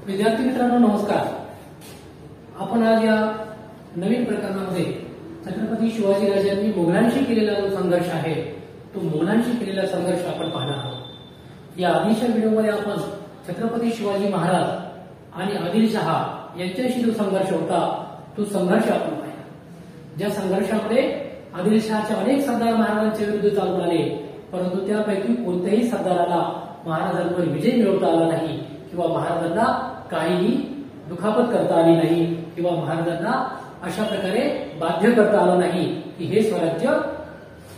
विद्यार्थी मित्रांनो नमस्कार। आपण आज या नवीन प्रकरणामध्ये छत्रपती शिवाजीराजांनी मुघलांशी केलेला जो संघर्ष आहे तो मुघलांशी केलेला संघर्ष आपण पाहणार आहोत। या आधीच्या व्हिडिओमध्ये आपण छत्रपती शिवाजी महाराज आणि आदिलशहा यांच्याशी जो संघर्ष होता तो संघर्ष आपण पाहिला। ज्या संघर्षामध्ये आदिलशहाचे अनेक सरदार महाराजांच्या विरुद्ध चालून आले, परंतु त्यापैकी कोणत्याही सरदाराला महाराजांवर विजय मिळवता आला नाही किंवा महाराजांना काहीही दुखापत करता आली नाही किंवा महाराजांना अशा प्रकारे बाध्य करता आलं नाही की हे स्वराज्य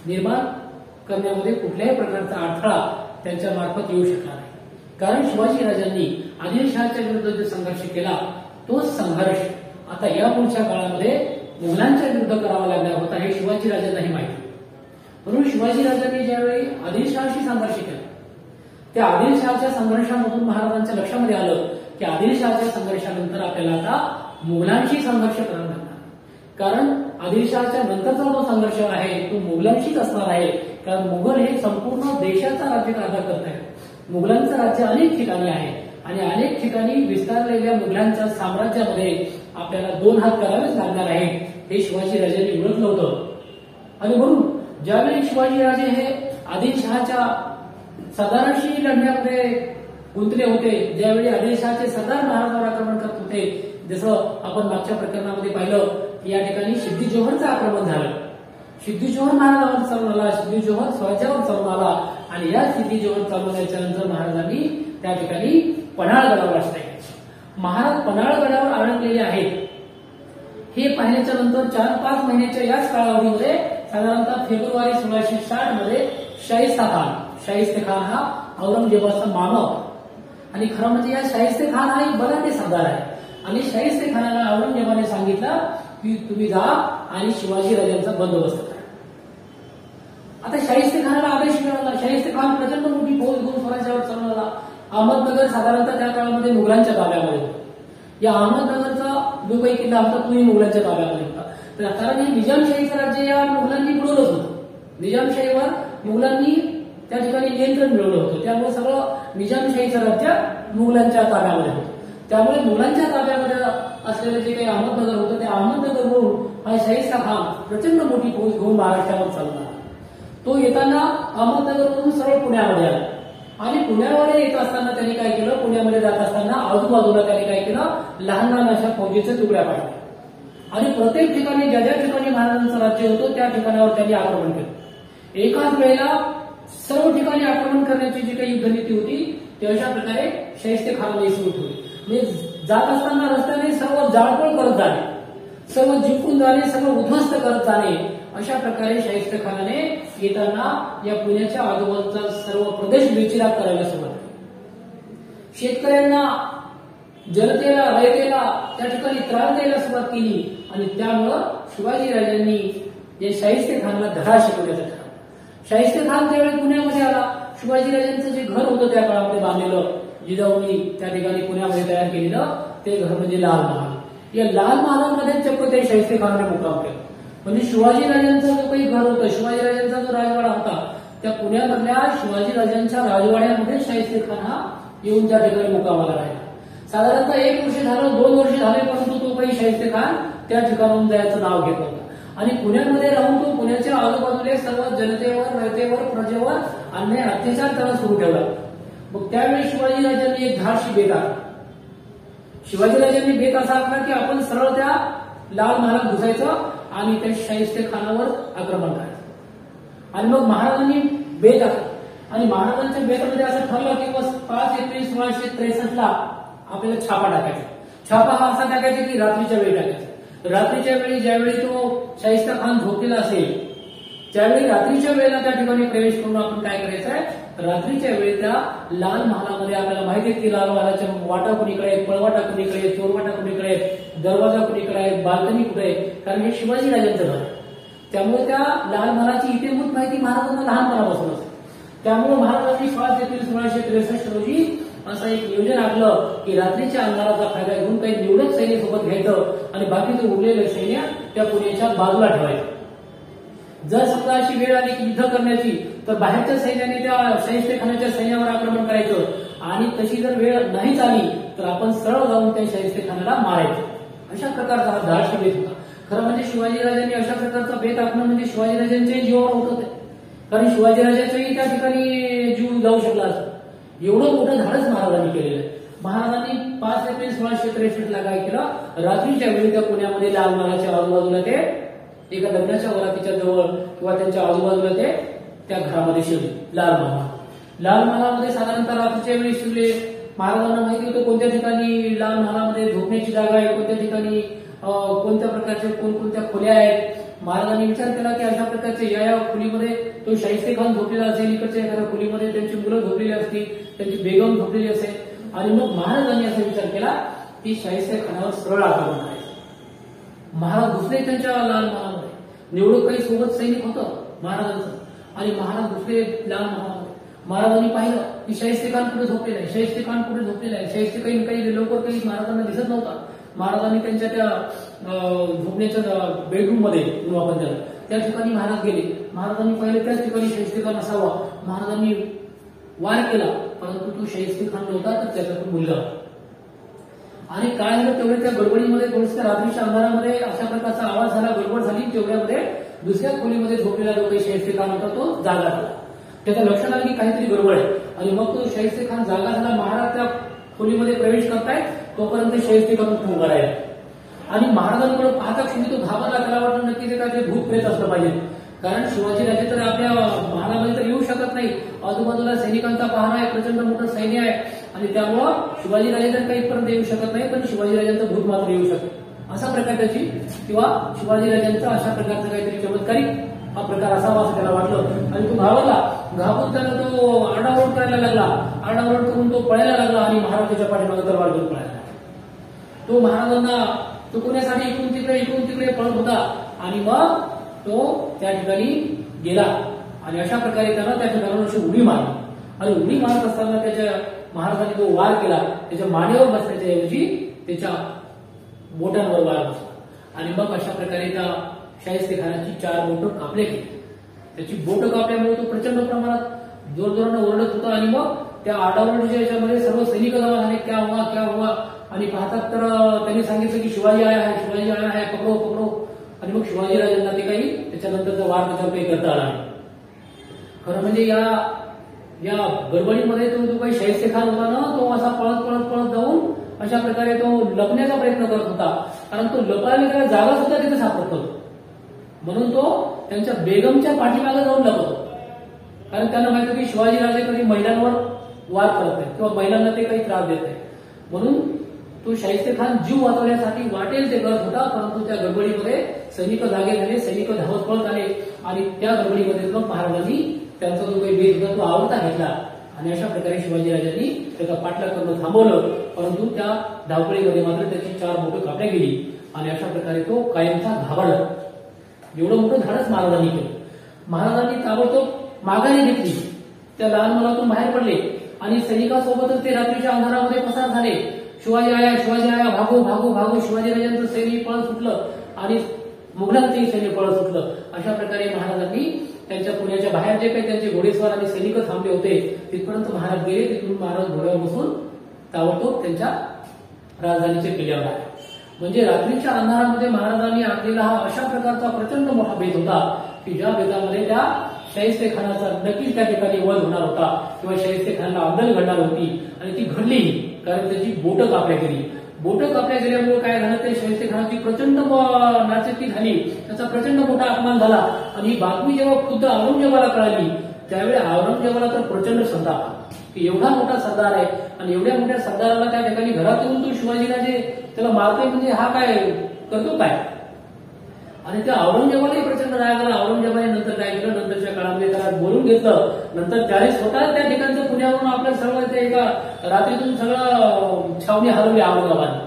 निर्माण करण्यामध्ये कुठल्याही प्रकारचा अडथळा त्यांच्या मार्फत येऊ शकला नाही। कारण शिवाजीराजांनी आदिलशहाच्या विरुद्ध जो संघर्ष केला तोच संघर्ष आता या पुढच्या काळामध्ये मुघलांच्या विरुद्ध करावा लागणार होता हे शिवाजीराजांनाही माहिती। म्हणून शिवाजीराजांनी ज्यावेळी आदिलशहाशी संघर्ष केला त्या आदिलशहाच्या संघर्षामधून महाराजांच्या लक्षामध्ये आलं की आदिलशहाच्या संघर्षानंतर आपल्याला आता मुघलांशी संघर्ष करावा लागणार, कारण आदिलशहाच्या नंतरचा जो संघर्ष आहे तो मुघलांशीच असणार आहे। कारण मुघल हे संपूर्ण देशाचा राज्यकारभार करत आहेत। मुघलांचं राज्य अनेक ठिकाणी आहे आणि अनेक ठिकाणी विस्तारलेल्या मुघलांच्या साम्राज्यामध्ये आपल्याला दोन हात करावेच लागणार आहे हे शिवाजीराजांनी ओळखलं होतं। आणि म्हणून ज्यावेळी शिवाजीराजे हे आदिलशहाच्या सरदारांशी लढण्यामध्ये गुंतले होते, ज्यावेळी आदिलशहाचे सरदार महाराजांवर आक्रमण करत होते, जसं आपण मागच्या प्रकरणामध्ये पाहिलं की या ठिकाणी सिद्दी जोहरचं आक्रमण झालं। सिद्दी जोहर महाराजांवर चालून आला, सिद्दी जोहर स्वराज्यावर चालून आला आणि या सिद्दी जोहर चालवण्याच्या नंतर महाराजांनी त्या ठिकाणी पन्हाळगडावर आश्रय घेतला। महाराज पन्हाळगडावर अडकलेले आहेत हे पाहिल्याच्या नंतर 4-5 महिन्याच्या याच कालावधीमध्ये साधारणतः फेब्रुवारी 1660 मध्ये शाहिस्ते खान हा औरंगजेबाचा मामा होता। आणि खरं म्हणजे या शाहिस्ते खान हा एक बलाढ्य सरदार आहे आणि शाहिस्ते खानाला औरंगजेबाने सांगितलं की तुम्ही जा आणि शिवाजीराजांचा बंदोबस्त करा। आता शाहिस्ते खानाला आदेश मिळाला। शाहिस्ते खान प्रचंड मोठी फौज घेऊन स्वराज्यावर चालून आला। अहमदनगर साधारणतः त्या काळामध्ये मुघलांच्या ताब्यामध्ये होतं। या अहमदनगरचा दुबई किल्ला होता तोही मुघलांच्या ताब्यामध्ये होता। तर कारण हे निजामशाहीचं राज्य या मुघलांनी मिळवलंच होतं। निजामशाहीवर मुघलांनी त्या ठिकाणी नियंत्रण मिळवलं होतं, त्यामुळे सगळं निजामशाहीचं राज्य मुघलांच्या ताब्यामध्ये होतं। त्यामुळे मुघलांच्या ताब्यामध्ये असलेलं जे काही अहमदनगर होतं त्या अहमदनगरवरून हा शाहिस्ता खान प्रचंड मोठी फौज घेऊन महाराष्ट्रावर चालला। तो येताना अहमदनगरवरून सरळ पुण्यामध्ये आला आणि पुण्यामध्ये येत असताना त्यांनी काय केलं, पुण्यामध्ये जात असताना आजूबाजूला त्यांनी काय केलं, लहान लहान अशा फौजेचे तुकड्या पाडल्या आणि प्रत्येक ठिकाणी ज्या ज्या ठिकाणी महाराजांचं राज्य होतं त्या ठिकाणावर त्यांनी आक्रमण केलं। एकाच वेळेला सर्व ठिकाणी आक्रमण करण्याची जी काही युद्धनीती होती ती अशा प्रकारे शाहिस्ते खानाने सुरू ठेवली। म्हणजे जात असताना रस्त्याने सर्व जाळपोळ करत जाणे, सर्व जिंकून जाणे, सर्व उद्ध्वस्त करत जाणे, अशा प्रकारे शाहिस्ते खानाने येताना या पुण्याच्या आजूबाजूचा सर्व प्रदेश बेचिराग करायला सुरुवात केली। शेतकऱ्यांना, जनतेला, रयतेला त्या ठिकाणी त्रास द्यायला सुरुवात केली आणि त्यामुळं शिवाजीराजांनी या शाहिस्ते खानला धडा शिकवण्याचं ठरवलं। शाहिस्ते खान ज्यावेळी पुण्यामध्ये आला, शिवाजीराजांचं जे घर होतं त्या काळामध्ये बांधलेलं, जिजाऊंनी त्या ठिकाणी पुण्यामध्ये तयार केलेलं ते घर म्हणजे लाल महाल। या लाल महालामध्ये चक्क त्या शाहिस्ते खानाने मुक्काम केला। म्हणजे शिवाजीराजांचं जो काही घर होतं, शिवाजीराजांचा जो राजवाडा होता त्या पुण्यामधल्या शिवाजीराजांच्या राजवाड्यामध्ये शाहिस्ते खान हा येऊन त्या ठिकाणी मुक्कामाला राहिला। साधारणतः 1 वर्ष झालं, 2 वर्ष झाले, परंतु तो काही शाहिस्ते खान त्या ठिकाणाहून जायचं नाव घेत होता आणि पुण्यामध्ये राहून तो पुण्याच्या आजूबाजूला सर्व जनतेवर, रयतेवर, प्रजेवर अन्याय अत्याचार करणं सुरू ठेवला। मग त्यावेळी शिवाजीराजांनी एक धाडशी बेत आखला। शिवाजीराजांनी बेत असा आखला की आपण सरळ त्या लाल महालात घुसायचं आणि त्या शाहिस्ते खानावर आक्रमण करायचं। आणि मग महाराजांनी बेत आखला आणि महाराजांच्या बेतामध्ये असं ठरलं की 5 एप्रिल 1663 आपल्याला छापा टाकायचा। छापा हा असा टाकायचा की रात्रीच्या वेळी टाकायचा। रात्रीच्या वेळी ज्यावेळी तो शाहिस्ता खान झोपलेला असेल त्यावेळी रात्रीच्या वेळेला त्या ठिकाणी प्रवेश करून आपण काय करायचंय, रात्रीच्या वेळी त्या लाल महालामध्ये आपल्याला माहिती आहे की लाल महालाच्या वाटा कुणीकडे आहेत, पळवाटा कुणीकडे आहेत, चोरवाटा कुणीकडे आहेत, दरवाजा कुणीकडे आहे, बाल्कनी कुठे आहे, कारण हे शिवाजीराजांचं घर आहे। त्यामुळे त्या लाल महालाची इत्यंभूत माहिती महाराजांना लहानपणापासून असते। त्यामुळे महाराजांनी 5 एप्रिल 1663 रोजी असं एक नियोजन आखलं की रात्रीच्या अंधाराचा फायदा घेऊन काही निवडक सैन्य सोबत घ्यायचं आणि बाकीचं उरलेलं सैन्य त्या पुण्याच्या बाजूला ठेवायचं। जर समजा अशी वेळ आली की युद्ध करण्याची तर बाहेरच्या सैन्याने त्या शाहिस्ते खानाच्या सैन्यावर आक्रमण करायचं आणि तशी जर वेळ नाहीच आली तर आपण सरळ जाऊन त्या शाहिस्तेखानाला मारायचं. अशा प्रकारचा हा धाडसी बेत होता. खरं म्हणजे शिवाजीराजांनी अशा प्रकारचा बेत आखणं म्हणजे शिवाजीराजांच्याही जीवावर होत होते, कारण शिवाजीराजांचाही त्या ठिकाणी जीव जाऊ शकला असता. एवढं मोठं धाडस महाराजांनी केलेलं आहे. महाराजांनी 5 एप्रिल 1663 ला काय केलं, रात्रीच्या वेळी त्या पुण्यामध्ये लाल महालाच्या आजूबाजूला ते एका लग्नाच्या वरातीच्या जवळ किंवा त्यांच्या आजूबाजूला ते त्या घरामध्ये शिरले. लाल महालामध्ये साधारणतः रात्रीच्या वेळी शिरले. महाराजांना माहिती होतं कोणत्या ठिकाणी लाल महालामध्ये झोपण्याची जागा आहे, कोणत्या ठिकाणी कोणत्या प्रकारचे कोणकोणत्या खोल्या आहेत. महाराजांनी विचार केला की अशा प्रकारचे या खोलीमध्ये तो शाहिस्तेखान झोपलेला असेल, इकडच्या एखाद्या खोलीमध्ये त्यांची मुलं झोपलेली असतील, त्यांची बेगम झोपलेली असेल. आणि मग महाराजांनी असा विचार केला की शाहिस्तेखानावर सरळ आक्रमण करायचं. महाराज घुसले त्यांच्या लाल महालामध्ये. निवडून काही सोबत सैनिक होतं महाराजांचं, आणि महाराज घुसले लाल महालामध्ये. महाराजांनी पाहिलं की शाहिस्तेखान कुठे झोपलेला आहे, शाहिस्तेखान कुठे झोपलेला आहे. शाहिस्तेखान काही लवकर काही महाराजांना दिसत नव्हता. महाराजांनी त्यांच्या त्या झोपण्याच्या बेडरूम मध्ये आपण त्या ठिकाणी महाराज गेले. महाराजांनी पाहिलं त्याच ठिकाणी शाहिस्तेखान असावा. महाराजांनी वार केला, परंतु तो शाहिस्तेखान नव्हता, तर त्याचा तो मुलगा. आणि काय झालं, तेवढ्या त्या गडबडीमध्ये थोडीशा रात्रीच्या अंधारामध्ये अशा प्रकारचा आवाज झाला, गडबड झाली. तेवढ्यामध्ये दुसऱ्या खोलीमध्ये झोपलेला जो काही शाहिस्तेखान होता तो जागा झाला. त्याच्या लक्षात आलं की काहीतरी गडबड आहे, आणि मग तो शाहिस्तेखान जागा झाला. महाराज त्या खोलीमध्ये प्रवेश करतायत, तोपर्यंत शाहिस्तेखान खून करायला. आणि महाराजांकडे पाहता क्षणी तो घाबरला. त्याला वाटलं नक्की ते काय ते भूत प्रेत असलं पाहिजे, कारण शिवाजीराजे तर आपल्या महालामध्ये तर येऊ शकत नाही. आजूबाजूला सैनिकांचा पहारा आहे, प्रचंड मोठं सैन्य आहे, आणि त्यामुळं शिवाजीराजे तर काही इथपर्यंत येऊ शकत नाही, पण शिवाजीराजांचं भूत मात्र येऊ शकते. अशा प्रकारची किंवा शिवाजीराजांचा अशा प्रकारचा काहीतरी चमत्कारिक हा प्रकार असावा असं त्याला वाटलं. आणि तो घाबरला. घाबरून त्याला तो आरडाओरड करायला लागला. आरडाओरड करून तो पळायला लागला, आणि महाराज त्याच्या पाठीमागे तलवार घेऊन पळायला लागला. तो महाराजांना चुकवण्यासाठी इकडून तिकडे पळत होता, आणि मग तो त्या ठिकाणी गेला. आणि अशा प्रकारे त्याला त्या ठिकाणावर अशी उडी मारली. आणि उडी मारत असताना त्याच्या महाराजांनी तो वार केला. त्याच्या मानेवर बसण्याच्या ऐवजी त्याच्या बोटांवर वार बसला. आणि मग अशा प्रकारे त्या शाहिस्तेखानाची 4 बोटं कापले गेली. त्याची बोटं कापल्यामुळे तो प्रचंड प्रमाणात जोरजोरानं ओरडत होता. आणि मग त्या आरडाओरडीच्या याच्यामध्ये सर्व सैनिक जमा झाले, क्या हुआ. आणि पाहतात तर त्यांनी सांगितलं की शिवाजी आया है, पकडो. आणि मग शिवाजीराजांना ते काही त्याच्यानंतरचा वार त्याच्यावर काही करता आला नाही. खरं म्हणजे या गडबडीमध्ये तो काही शाहिस्तेखान होता ना, तो असा पळत जाऊन अशा प्रकारे तो लपण्याचा प्रयत्न करत होता. कारण तो लपायला त्याला जागा सुद्धा तिथे सापडत होता. म्हणून तो त्यांच्या बेगमच्या पाठीमागे जाऊन लपतो, कारण त्यांना माहिती होतं की शिवाजीराजे कधी महिलांवर वार करत नाही किंवा महिलांना ते काही त्रास देत नाही. म्हणून तो शाहिस्तेखान जीव वाचवण्यासाठी वाटेल ते करत होता. परंतु त्या गडबडीमध्ये सैनिक जागे झाले, सैनिक धावत पळत आले, आणि त्या गडबडीमध्ये मग महाराजांनी त्यांचा जो काही बेत होता तो आवडता घेतला. आणि अशा प्रकारे शिवाजीराजांनी त्याचा पाठलाग करणं थांबवलं. परंतु त्या धावपळीमध्ये मात्र त्याची 4 बोटं कापल्या गेली, आणि अशा प्रकारे तो कायमचा घाबरला. एवढं मोठं धाडस महाराजांनी केलं. महाराजांनी ताबडतोब माघारी घेतली, त्या लाल महालातून बाहेर पडले, आणि सैनिकांसोबतच ते रात्रीच्या अंधारामध्ये पसार झाले. शिवाजी आया, भागो. शिवाजीराजांचं सैन्य पळत सुटलं, आणि मुघलांचंही सैन्य पळत सुटलं. अशा प्रकारे महाराजांनी त्यांच्या पुण्याच्या बाहेर जे काही त्यांचे घोडेस्वार आणि सैनिक थांबले होते तिथपर्यंत महाराज गेले. तिथून महाराज घोड्यावर बसून ताबडतोब त्यांच्या राजधानीच्या किल्ल्यावर आले. म्हणजे रात्रीच्या अंधारामध्ये महाराजांनी आखलेला हा अशा प्रकारचा प्रचंड मोठा बेत होता की ज्या बेतामध्ये त्या शाहिस्तेखानाचा नक्कीच त्या ठिकाणी वध होणार होता, किंवा शाहिस्तेखानाला अद्दल घडणार होती. आणि ती घडली, कारण त्याची बोटं कापल्या गेली. बोटं कापल्या गेल्यामुळे काय झालं, ते शाहिस्तेखानाची प्रचंड नाचक्की झाली, त्याचा प्रचंड मोठा अपमान झाला. आणि ही बातमी जेव्हा खुद्द औरंगजेबाला कळाली, त्यावेळी औरंगजेबाला तर प्रचंड संताप आला की एवढा मोठा सरदार आहे, आणि एवढ्या मोठ्या सरदाराला त्या ठिकाणी घरात येऊन तो शिवाजीराजे त्याला मारतोय, म्हणजे हा काय करतो काय. आणि त्या औरंगजेबालाही प्रचंड राग आला. औरंगजेबाने नंतर काय केलं, नंतरच्या काळामध्ये त्याला बोलून घेतलं. नंतर त्याने स्वतः त्या ठिकाणचं पुण्यावरून आपल्या सगळं ते एका रात्रीतून सगळं छावणी हलवली औरंगाबाद.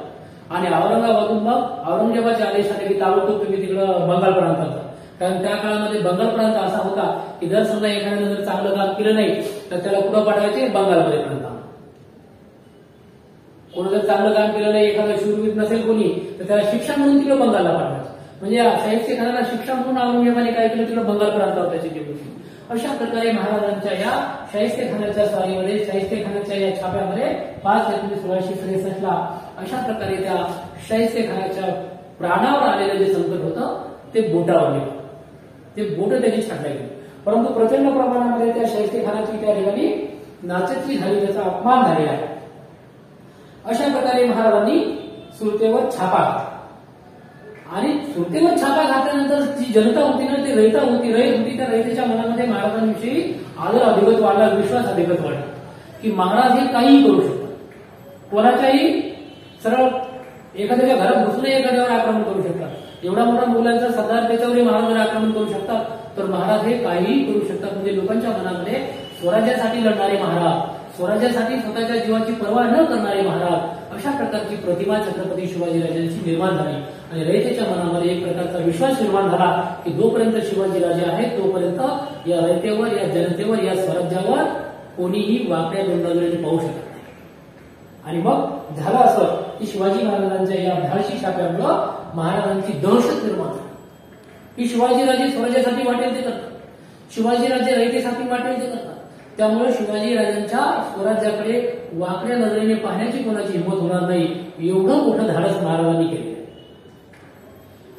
आणि औरंगाबादून मग औरंगजेबाचे आदेश आले की ताबडतोब तुम्ही तिकडं बंगाल प्रांतात, कारण त्या काळामध्ये बंगाल प्रांत असा होता की जर समजा एखाद्यानं जर चांगलं काम केलं नाही तर त्याला कुठं पाठवायचे, बंगालमध्ये प्रांत. कोणी जर चांगलं काम केलं नाही, एखादं शूरवीर नसेल कोणी, तर त्याला शिक्षा म्हणून तिकडे बंगालला पाठवायचं. म्हणजे शाहिस्तेखानाला शिक्षा म्हणून औरंगजेबाने काय केलं, तिकडे बंगाल प्रांतावर त्याची निवडणूक. अशा प्रकारे महाराजांच्या या शाहिस्तेखानाच्या स्वारीमध्ये, शाहिस्तेखानाच्या या छाप्यामध्ये 5 एप्रिल 1663 अशा प्रकारे त्या शाहिस्तेखानाच्या प्राणावर आलेलं जे संकट होतं ते बोटावर गेलं, ते बोट त्याची छाटल्या गेली. परंतु प्रचंड प्रमाणामध्ये त्या शाहिस्तेखानाची त्या ठिकाणी नाचक्की झाली, त्याचा अपमान झालेला आहे. अशा प्रकारे महाराजांनी सुरतेवर छापा घातला आणि सुरतेवर छापा घातल्यानंतर जी जनता होती ना, ती रयत होती. त्या रयतेच्या मनामध्ये महाराजांविषयी आदर अधिकच वाढला, विश्वास अधिकच वाढला की महाराज हे काहीही करू शकतात. कोणाच्याही सरळ एखाद्याच्या घरात घुसूनही एखाद्यावर आक्रमण करू शकतात. एवढा मोठा मुलांचा सरदार त्याच्यावरही महाराज आक्रमण करू शकतात. तर महाराज हे काहीही करू शकतात. म्हणजे लोकांच्या मनामध्ये स्वराज्यासाठी लढणारे महाराज, स्वराज्यासाठी स्वतःच्या जीवाची पर्वा न करणारे महाराज, अशा प्रकारची प्रतिमा छत्रपती शिवाजीराजांची निर्माण झाली. आणि रयतेच्या मनामध्ये एक प्रकारचा विश्वास निर्माण झाला की जोपर्यंत शिवाजीराजे आहेत तोपर्यंत या रयतेवर, या जनतेवर, या स्वराज्यावर कोणीही वाकड्या नजरेने पाहू शकत नाही. आणि मग झालं असं की शिवाजी महाराजांच्या या धाडशी छाप्यामुळं महाराजांची दहशत निर्माण झाली की शिवाजीराजे स्वराज्यासाठी वाटेल ते करतात, शिवाजीराजे रयतेसाठी वाटेल ते करतात. त्यामुळे शिवाजीराजांच्या स्वराज्याकडे वाकड्या नजरेने पाहण्याची कोणाची हिंमत होणार नाही, एवढं मोठं धाडस महाराजांनी केले.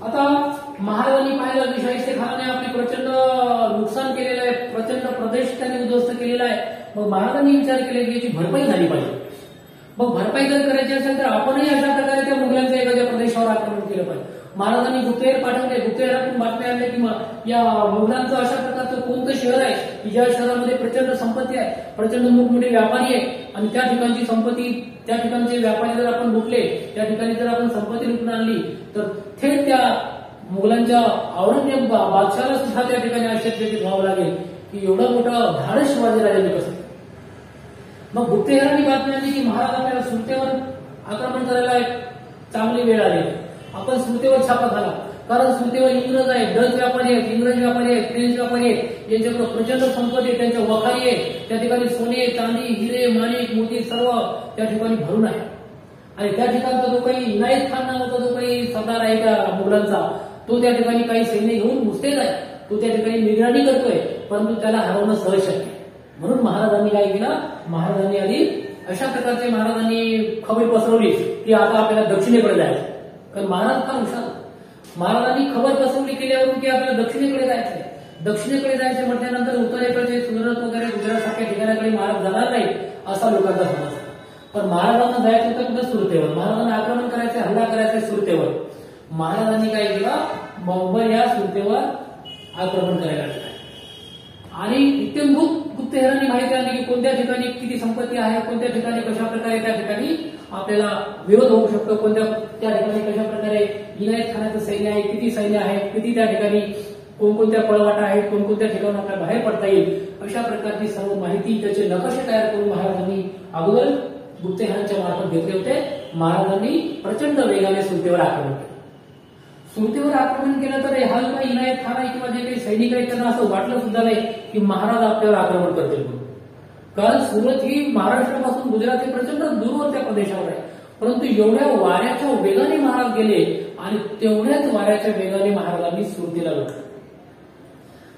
आता महाराजांनी पाहिलं की शाहिस्तेखानाने आपले प्रचंड नुकसान केलेलं आहे, प्रचंड प्रदेश त्यांनी उद्ध्वस्त केलेला आहे. मग महाराजांनी विचार केला की याची भरपाई झाली पाहिजे. मग भरपाई जर करायची असेल तर आपणही अशा प्रकारे त्या मुघलांच्या एखाद्या प्रदेशावर आक्रमण केलं पाहिजे. महाराजांनी गुप्तहेर पाठवले, गुप्तहेरातून बातम्या आणल्या की या मुघलांचं अशा प्रकारचं कोणतं शहर आहे की ज्या शहरामध्ये प्रचंड संपत्ती आहे, प्रचंड मोठमोठे व्यापारी आहे आणि त्या ठिकाणची संपत्ती, त्या ठिकाणचे व्यापारी जर आपण लुटले, त्या ठिकाणी जर आपण संपत्ती लुटून आणली तर थेट त्या मुघलांच्या औरंगजेब बादशाहाला सुद्धा त्या ठिकाणी आश्चर्यचकित व्हावं लागेल की एवढं मोठं धाडस शिवाजीराजांनी कसं. मग गुप्तहेरांनी बातमी आणली की महाराज आपल्याला सुरतेवर आक्रमण करायला एक चांगली वेळ आली, आपण सुरतेवर छापा घाला. कारण सुरतेवर इंग्रज आहेत, डच व्यापारी आहेत, इंग्रज व्यापारी आहेत, फ्रेंच व्यापारी आहेत, यांच्याकडे प्रचंड संपत्ती आहे, त्यांच्या वखारी आहे, त्या ठिकाणी सोने, चांदी, हिरे, माणिक, मोती सर्व त्या ठिकाणी भरून आहे. आणि त्या ठिकाणचा जो काही इनायत खान नावाचा जो काही सरदार आहे त्या मुघलांचा, तो त्या ठिकाणी काही सैन्य घेऊन मुस्तेद आहे, तो त्या ठिकाणी निगराणी करतोय, परंतु त्याला हरवणं सहज शक्य आहे. म्हणून महाराजांनी काय केलं, महाराजांनी आधी अशा प्रकारचे महाराजांनी खबर पसरवली की आता आपल्याला दक्षिणेकडे जायचं. कारण महाराज फार हुशार होते. महाराजांनी खबर पसरवली केल्यावरून की आपल्याला दक्षिणेकडे जायचंय. दक्षिणेकडे जायचं म्हटल्यानंतर उत्तरेकडचे सुरत वगैरे गुजरातसारख्या ठिकाणाकडे महाराज जाणार नाही असा लोकांचा समज. पण महाराजांना जायचं होतं कुठं, सुरतेवर. महाराजांना आक्रमण करायचं, हल्ला करायचा सुरतेवर. महाराजांनी काय केलं, बरोबर या सुरतेवर आक्रमण करायला लागलं. आणि इत्यंभूत गुप्तहेरांनी माहिती आणली की कोणत्या ठिकाणी किती संपत्ती आहे, कोणत्या ठिकाणी कशा प्रकारे त्या ठिकाणी आपल्याला विरोध होऊ शकतो, कोणत्या त्या ठिकाणी कशा प्रकारे इनायत खानाचं सैन्य आहे, किती सैन्य आहे, किती त्या ठिकाणी कोणकोणत्या पळवाटा आहेत, कोणकोणत्या ठिकाणी आपल्याला बाहेर पडता येईल, अशा प्रकारची सर्व माहिती, त्याचे नकाशे तयार करून महाराजांनी अगोदर गुप्तहेरांच्या मार्फत घेतले होते. महाराजांनी प्रचंड वेगाने सुरतेवर आक्रमण केलं. सुरतेवर आक्रमण केलं तर हा जो काही इनायत खान आहे किंवा जे काही सैनिक आहेत त्यांना असं वाटलं सुद्धा नाही की महाराज आपल्यावर आक्रमण करतील म्हणून. कारण सुरत ही महाराष्ट्रापासून गुजरात हे प्रचंड दूरवरच्या प्रदेशावर आहे. परंतु एवढ्या वाऱ्याच्या वेगाने महाराज गेले आणि तेवढ्याच वाऱ्याच्या वेगाने महाराजांनी सुरतेला लुटलं.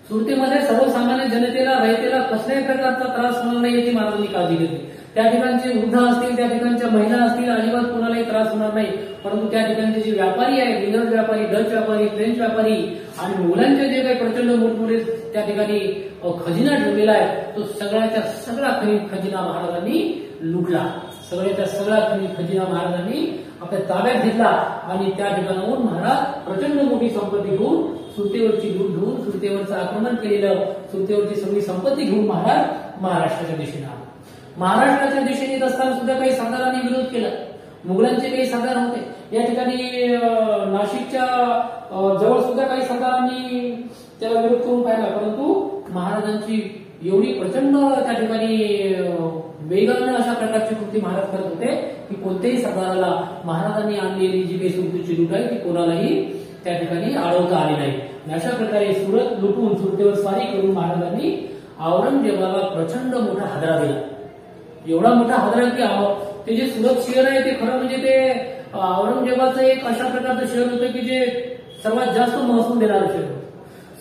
सुरतेमध्ये सर्वसामान्य जनतेला, रयतेला कसल्याही प्रकारचा त्रास होणार नाही याची महाराजांनी काळजी घेतली. त्या ठिकाणचे वृद्ध असतील, त्या ठिकाणच्या महिला असतील, अजिबात कोणालाही त्रास होणार नाही. परंतु त्या ठिकाणचे जे व्यापारी आहेत, इंग्रज व्यापारी, डच व्यापारी, फ्रेंच व्यापारी आणि मुघलांचे जे काही प्रचंड मोठमोठे त्या ठिकाणी खजिना ठेवलेला आहे, तो सगळ्याच्या सगळा खजिना महाराजांनी लुटला. सगळ्याच्या सगळा खजिना महाराजांनी आपल्या ताब्यात घेतला आणि त्या ठिकाणाहून महाराज प्रचंड मोठी संपत्ती घेऊन, सुरतेवरची लूट घेऊन, सुरतेवरचं आक्रमण केलेलं, सुरतेवरची सगळी संपत्ती घेऊन महाराज महाराष्ट्राच्या दिशेने आला. महाराष्ट्राच्या दिशेने येत असताना सुद्धा काही सरदारांनी विरोध केला. मुघलांचे काही सरदार होते. या ठिकाणी नाशिकच्या जवळ सुद्धा काही सरदारांनी त्याला विरोध करून पाहिला. परंतु महाराजांची एवढी प्रचंड त्या ठिकाणी वेगानं अशा प्रकारची कृती महाराज करत होते की कोणत्याही सरदाराला महाराजांनी आणलेली जी काही सुरतेची लूट आहे ती कोणालाही त्या ठिकाणी अडवता आली नाही. अशा प्रकारे सुरत लुटून सुरतेवर स्वारी करून महाराजांनी औरंगजेबाला प्रचंड मोठा हादरा दिला. एवढा मोठा हादरा की ते जे सुरत शहर आहे ते खरं म्हणजे ते औरंगजेबाचं एक अशा प्रकारचं शहर होतं की जे सर्वात जास्त महसूल देणारं शहर होतं,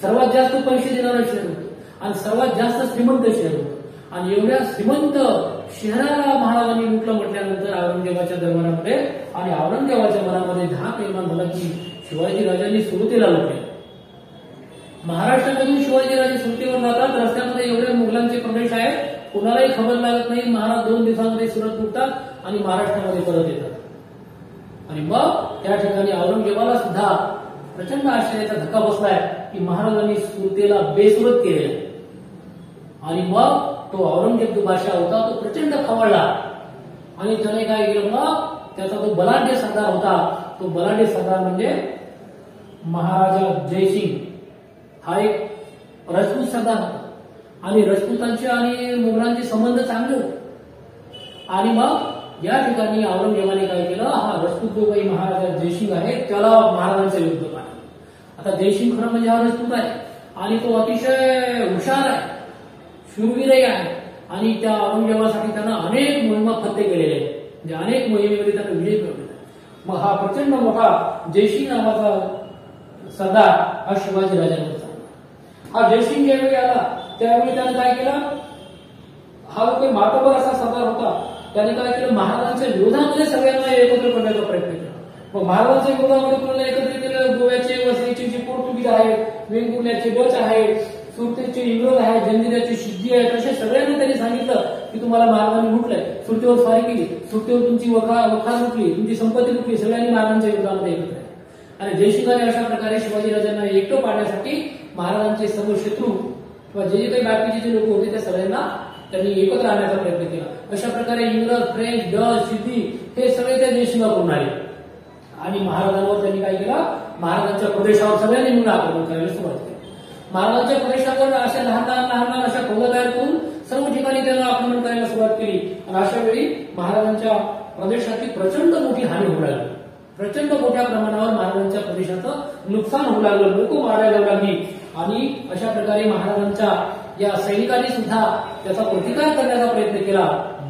सर्वात जास्त पैसे देणारं शहर होतं. आणि सर्वात जास्त श्रीमंत शहर होतं. आणि एवढ्या श्रीमंत शहराला महाराजांनी लुटलं म्हटल्यानंतर औरंगजेबाच्या दरबारामध्ये आणि औरंगजेबाच्या मनामध्ये धाक निर्माण झाला की शिवाजी राजांनी सुरतेला लुटले. महाराष्ट्रामधून शिवाजीराजे सुरतेवर जातात. रस्त्यामध्ये एवढे मुघलांचे प्रदेश आहेत, कोणालाही खबर लागत नाही. महाराज 2 दिवसांमध्ये सुरत लुटतात आणि महाराष्ट्रामध्ये परत येतात. आणि मग त्या ठिकाणी औरंगजेबाला सुद्धा प्रचंड आश्चर्याचा धक्का बसलाय की महाराजांनी सुरतेला बेसुरत केले. आणि मग तो औरंगजेब जो बादशाह होता तो प्रचंड खवळला आणि त्याने काय केलं, मग त्याचा तो बलाढ्य सरदार होता, तो बलाढ्य सरदार म्हणजे महाराजा जयसिंग हा एक राजपूत सरदार होता आणि राजपूतांचे आणि मुघलांचे संबंध चांगले होते. आणि मग या ठिकाणी औरंगजेबाने काय केलं, हा राजपूत जो काही महाराजा जयसिंग आहे त्याला महाराजांच्या विरुद्ध पाठवलं. आता जयसिंग खरं म्हणजे हा राजपूत आहे आणि तो अतिशय हुशार आहे, शूरवीरही आहे आणि त्या औरंगजेबासाठी त्यानं अनेक मोहिमा फत्ते केलेले आहेत, म्हणजे अनेक मोहिमेमध्ये त्यानं विजय मिळवलेला आहे. मग हा प्रचंड मोठा जयसिंग नावाचा सरदार हा शिवाजी राजांवर चालला. हा जयसिंग ज्यावेळी आला त्यावेळी त्यानं काय केलं, हा जो काही मातबर असा सरदार होता त्याने काय केलं, महाराजांच्या विरोधामध्ये सगळ्यांना एकत्र करण्याचा प्रयत्न केला. मग महाराजांच्या विरोधामध्ये कोणाला एकत्रित केलं, गोव्याचे वसईचे जे पोर्तुगीज आहेत, वेंगुर्ल्याचे डच आहेत, सुरतेचे इंग्रज आहेत, जंजिऱ्याचे शिद्दी आहेत, अशा सगळ्यांना त्यांनी सांगितलं की तुम्हाला महाराजांनी लुटलंय, सुरतेवर स्वारी केली, सुरतेवर तुमची वखार लुटली, तुमची संपत्ती लुटली, सगळ्यांनी महाराजांच्या विरोधामध्ये एकत्र आहे. आणि जयसिंगाने अशा प्रकारे शिवाजीराजांना एकटं पाडण्यासाठी महाराजांचे सर्व शत्रू किंवा जे काही बाकीचे जे लोक होते त्या सगळ्यांना त्यांनी एकत्र आणण्याचा प्रयत्न केला. अशा प्रकारे इंग्रज, फ्रेंच, डच, सिद्धी हे सगळे त्या जयसिंगाकडून आले आणि महाराजांवर त्यांनी काय केलं, महाराजांच्या प्रदेशावर सगळ्यांनी मिळून आक्रमण करायला सुरुवात केली. महाराजांच्या प्रदेशावर अशा लहान अशा फौजा तयार करून सर्व ठिकाणी त्यांना आक्रमण करायला सुरुवात केली. आणि अशा वेळी महाराजांच्या प्रदेशाची प्रचंड मोठी हानी होऊ लागली. प्रचंड मोठ्या प्रमाणावर महाराजांच्या प्रदेशाचं नुकसान होऊ लागलं, लोक मारायला लागली. आणि अशा प्रकारे महाराजांच्या या सैनिकांनी सुद्धा त्याचा प्रतिकार करण्याचा प्रयत्न केला.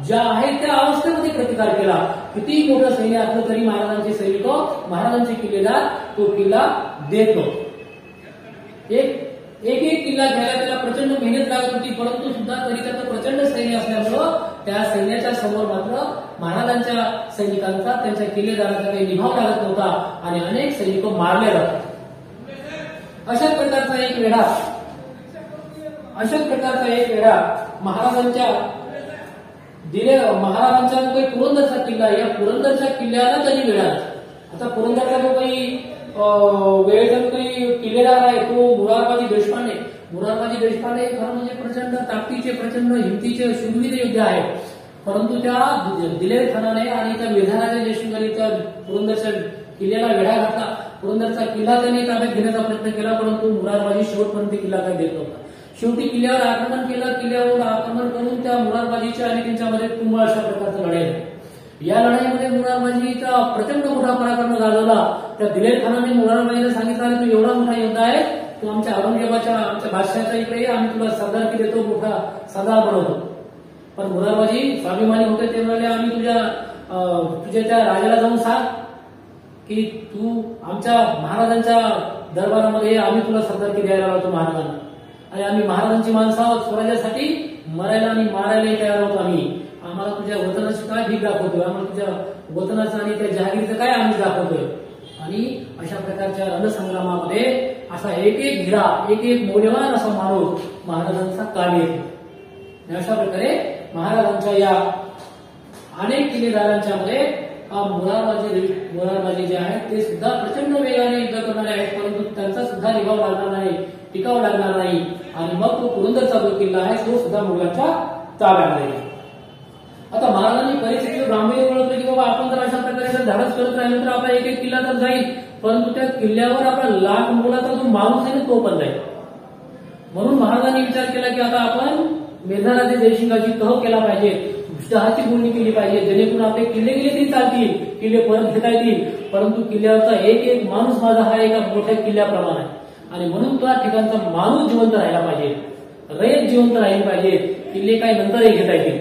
ज्या आहे त्या अवस्थेमध्ये प्रतिकार केला. किती मोठं सैन्य असलं तरी महाराजांचे सैनिक, महाराजांचे किल्लेदार तो किल्ला देत नव्हते. एक किल्ला घ्यायला त्याला प्रचंड मेहनत लागत होती, परंतु सुद्धा तरी त्याचं प्रचंड सैन्य असल्यामुळं त्या सैन्याच्या समोर मात्र महाराजांच्या सैनिकांचा, त्यांच्या किल्लेदारांचा काही निभाव लागत नव्हता आणि अनेक सैनिक मारले जातात. अशाच प्रकारचा एक वेळा महाराजांच्या जो काही पुरंदरचा किल्ला आहे, या पुरंदरच्या किल्ल्याला त्यांनी वेढा. आता पुरंदरचा जो काही वेळेचा जो काही किल्लेदार आहे तो मुरारबाजी देशपांडे. मुरारबाजी देशपांडे खरं म्हणजे प्रचंड ताकदीचे, प्रचंड हिमतीचे शूरवीर योद्धे आहेत. परंतु त्या दिलेर खानाने आणि त्या मिर्झाराजा जयसिंगाने त्या पुरंदरच्या किल्ल्याला वेढा घातला. पुरंदरचा किल्ला त्यांनी ताब्यात घेण्याचा प्रयत्न केला, परंतु मुरारबाजी शेवटपर्यंत किल्ला काही देत नव्हता. शेवटी किल्ल्यावर आक्रमण केलं. किल्ल्यावर आक्रमण करून त्या मुरारबाजीच्या आणि त्यांच्यामध्ये तुंबळ अशा प्रकारचं लढाई झाली. या लढाईमध्ये मुरारबाजीचा प्रचंड मोठा पराक्रम गाजवला. त्या दिलेर खानाने मुरारबाजीला सांगितलं, तू एवढा मोठा योद्धा आहे, तू आमच्या औरंगजेबाच्या, आमच्या बादशाहाच्या इकडे ये, आम्ही तुला सरदारकी देतो, मोठा सरदार बनवतो. पण मुरारबाजी स्वाभिमानी होते. ते म्हणाले, आम्ही तुझ्या त्या राजाला जाऊन सांग की तू आमच्या महाराजांच्या दरबारामध्ये, आम्ही तुला सरदारकी द्यायला लावतो महाराजांना, आणि आम्ही महाराजांची माणसं आहोत, स्वराज्यासाठी मरायला आणि मारायलाही तयार आहोत. आम्हाला तुझ्या वतनाची काय भीक दाखवतोय, आम्हाला तुझ्या वतनाचं आणि त्या जहागीरचं काय आम्ही दाखवतोय. आणि अशा प्रकारच्या रणसंग्रामामध्ये असा एक हिरा, एक मौल्यवान असा माणूस महाराजांचा काळ येतो. अशा प्रकारे महाराजांच्या या अनेक किल्लेदारांच्या मध्ये मुरारबाजी जे आहेत ते सुद्धा प्रचंड वेगाने युद्ध करणारे आहेत, परंतु त्यांचा सुद्धा निभाव लागणार नाही, टिकाव लागणार नाही. आणि मग तो पुरंदरचा जो किल्ला आहे तो सुद्धा मुघलांच्या ताब्यात राहील. आता महाराजांनी परिस्थितीवर गांभीर्य ओळखलं की बाबा आपण जर अशा प्रकारे जर धाडस करत राहिलो तर आपला एक किल्ला तर जाईल, परंतु त्या किल्ल्यावर आपला लाख मुलाचा जो माणूस आहे तो पण जाईल. म्हणून महाराजांनी विचार केला की आता आपण मेधाराजे जयसिंगाची तह केला पाहिजे, तहाची बोलणी केली पाहिजे, जेणेकरून आपले किल्ले तरी चालतील, किल्ले परत घेता येतील, परंतु किल्ल्यावरचा एक माणूस माझा हा एका मोठ्या किल्ल्याप्रमाणे आहे. आणि म्हणून त्या ठिकाणचा माणूस जिवंत राहायला पाहिजे, रयत जिवंत राहिली पाहिजे, किल्ले काही नंतरही घेता येतील.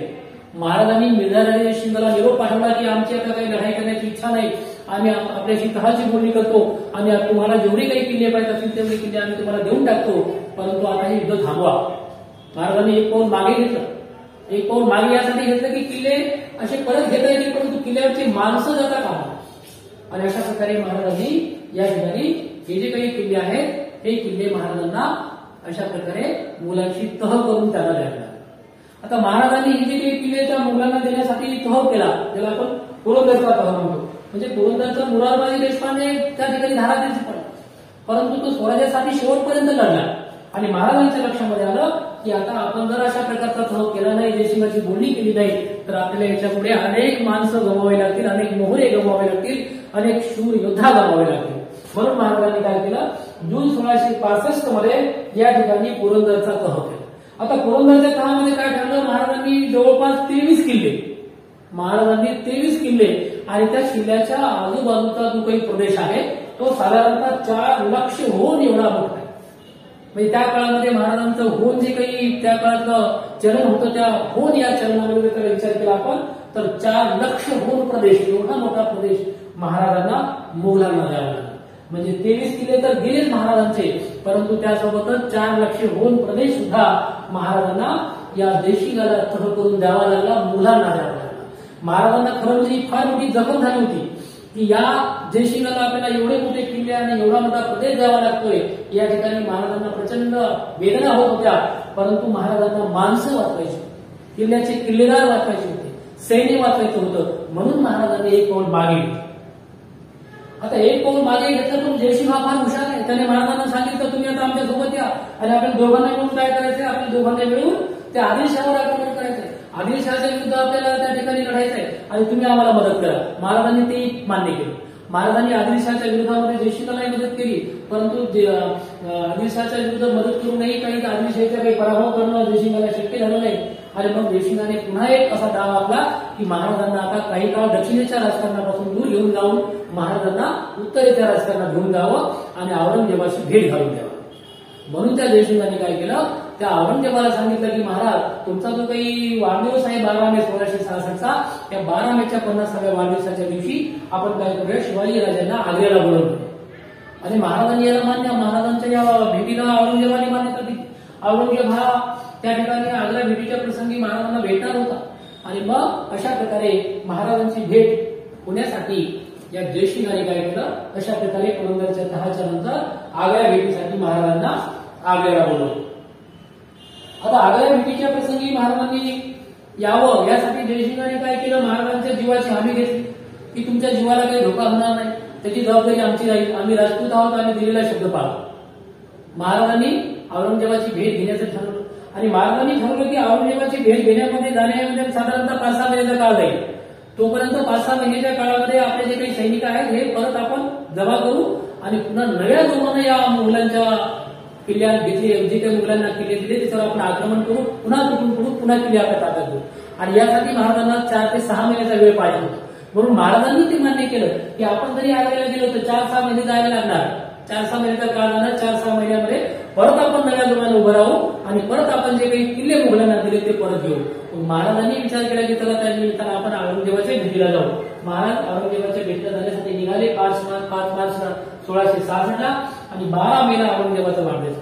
महाराजांनी मिर्झाराजे जयसिंगाला निरोप पाठवला की आमची आता काही लढाई करण्याची इच्छा नाही, आम्ही आपल्याशी तहाची बोलणी करतो आणि तुम्हाला जेवढे काही किल्ले पाहिजे असतील तेवढे किल्ले आम्ही तुम्हाला देऊन टाकतो, परंतु आता हे युद्ध थांबवा. महाराजांनी एक पाऊल मागे घेतलं. एक पाऊल मागे यासाठी घेतलं की किल्ले असे परत घेता येतील, परंतु किल्ल्यावरची माणसं जाता कामा. आणि अशा प्रकारे महाराजांनी या ठिकाणी हे जे काही किल्ले आहेत हे किल्ले महाराजांना अशा प्रकारे मुलांची तह करून त्यांना द्यायला. आता महाराजांनी हे जे काही किल्ले त्या मुलांना देण्यासाठी तह केला, ज्याला आपण पुरंदरचा तह म्हणतो. म्हणजे पुरंदरचा मुरारबाजी देशपांडे त्या ठिकाणी धारातीर्थी पडला, परंतु तो स्वराज्यासाठी शेवटपर्यंत लढला. आणि महाराजांच्या लक्षामध्ये आलं की आता आपण जर अशा प्रकारचा तह केला नाही, जयसिंहाची बोलणी केली नाही, तर आपल्याला याच्या पुढे अनेक माणसं गमावावी लागतील, अनेक मोहरे गमावे लागतील, अनेक शूर योद्धा गमावे लागतील. म्हणून महाराजांनी काय केलं, जून 1665 मध्ये या ठिकाणी पुरंदरचा तह केला. आता पुरंदरच्या तहामध्ये काय ठरलं, महाराजांनी जवळपास 23 किल्ले, महाराजांनी 23 किल्ले आणि त्या किल्ल्याच्या आजूबाजूचा जो काही प्रदेश आहे तो साधारणतः 4 लाख होऊन एवढा मोठा आहे. म्हणजे त्या काळामध्ये महाराजांचं होऊन जे काही त्या काळातलं चलन होतं, त्या होऊन या चलनामध्ये जर विचार केला आपण तर 4 लाख होऊन प्रदेश, एवढा मोठा प्रदेश महाराजांना मुघलांना द्यावा लागला. म्हणजे 23 किल्ले तर गेलेच महाराजांचे, परंतु त्यासोबतच 4 लाख होऊन प्रदेश सुद्धा महाराजांना या देशिंगाला तह करून द्यावा लागला, मुघलांना द्यावा लागला. महाराजांना खरं म्हणजे फार मोठी जखम झाली होती की या जयसिंहाला आपल्याला एवढे मोठे किल्ले आणि एवढा मोठा प्रदेश द्यावा लागतोय. या ठिकाणी महाराजांना प्रचंड वेदना होत होत्या, परंतु महाराजांना माणसं वाचवायची, किल्ल्याचे किल्लेदार वाचवायचे होते, सैन्य वाचवायचं होतं. म्हणून महाराजांनी एक पाऊल मागे घेतलं. आता एक पाऊल मागे घेतलं पण जयसिंह हा फार हुशार आहे. त्याने महाराजांना सांगितलं तुम्ही आता आमच्या सोबत या आणि आपण दोघांना मिळून काय करायचंय, आपण दोघांना मिळून त्या आदिलशहावर आक्रमण करायचंय, आदिलशहाच्या विरुद्ध आपल्याला त्या ठिकाणी लढायचंय आणि तुम्ही आम्हाला मदत करा. महाराजांनी ते मान्य केलं. महाराजांनी आदिलशहाच्या विरोधामध्ये जयसिंहालाही मदत केली, परंतु आदिलशहाच्या विरुद्ध मदत करूनही काही आदिलशाहीचा काही पराभव करणं जयसिंहाला शक्य झालं नाही. आणि मग जयसिंहाने पुन्हा एक असा डाव आखला की महाराजांना आता काही काळ दक्षिणेच्या राजकारणापासून दूर घेऊन जाऊन महाराजांना उत्तरेच्या राजकारणात घेऊन जावं आणि औरंगजेबाची भेट घालून द्यावं. म्हणून त्या जयसिंहाने काय केलं, त्या औरंगजेबाला सांगितलं की महाराज तुमचा जो काही वाढदिवस आहे 12 मे 1666चा, त्या 12 मेच्या 50व्या वाढदिवसाच्या दिवशी आपण काय करूया, शिवाजी राजांना आग्र्याला बोलवलं. आणि महाराजांनी याला मान्य, महाराजांच्या या भेटीला औरंगजेबाने मान्यता दिली. औरंगजेब हा त्या ठिकाणी आग्रा भेटीच्या प्रसंगी महाराजांना भेटणार होता. आणि मग अशा प्रकारे महाराजांची भेट होण्यासाठी या जयसिंहाने काय केलं, अशा प्रकारे पुरंदरच्या तहाच्या नंतर आग्रा भेटीसाठी महाराजांना आग्र्याला बोलवलं. आता आग्रा भेटीच्या प्रसंगी महाराजांनी यावं यासाठी जयसिंहाने काय केलं, महाराजांच्या जीवाची हमी घेतली की तुमच्या जीवाला काही धोका होणार नाही, त्याची जबाबदारी आमची राहील, आम्ही राजपूत आहोत, आम्ही दिलेला शब्द पाळतो. महाराजांनी औरंगजेबाची भेट घेण्याचं ठरवलं आणि महाराजांनी ठरवलं की औरंगजेबाची भेट घेण्यामध्ये जाण्यामध्ये साधारणतः 5-6 महिन्याचा काळ जाईल. तोपर्यंत 5-6 महिन्याच्या काळामध्ये आपले जे काही सैनिक आहेत हे परत आपण जमा करू आणि पुन्हा नव्या जोमाने या मुघलांच्या किल्ल्यात घेतले, जे काही मुघलांना किल्ले दिले त्याच्यावर आपण आक्रमण करू, पुन्हा तुटून पडू, पुन्हा किल्ले आपल्या ताब्यात घेऊ. आणि यासाठी महाराजांना 4 ते 6 महिन्याचा वेळ पाहिजे होता. म्हणून महाराजांनी ते मान्य केलं की आपण जरी आग्र्याला गेलो तर 4-6 महिने जायला लागणार, 4-6 महिन्याचा काळ जाणार, 4-6 महिन्यामध्ये परत आपण नव्या जोमाने उभं राहू आणि परत आपण जे काही किल्ले मुघलांना दिले ते परत घेऊ. महाराजांनी विचार केला की चला त्या निमित्तानं आपण औरंगजेबाच्या भेटीला जाऊ. महाराज औरंगजेबाच्या भेटीला जाण्यासाठी निघाले 5 मार्च 1666 आणि 12 मेला औरंगजेबाचा वाढदिवस.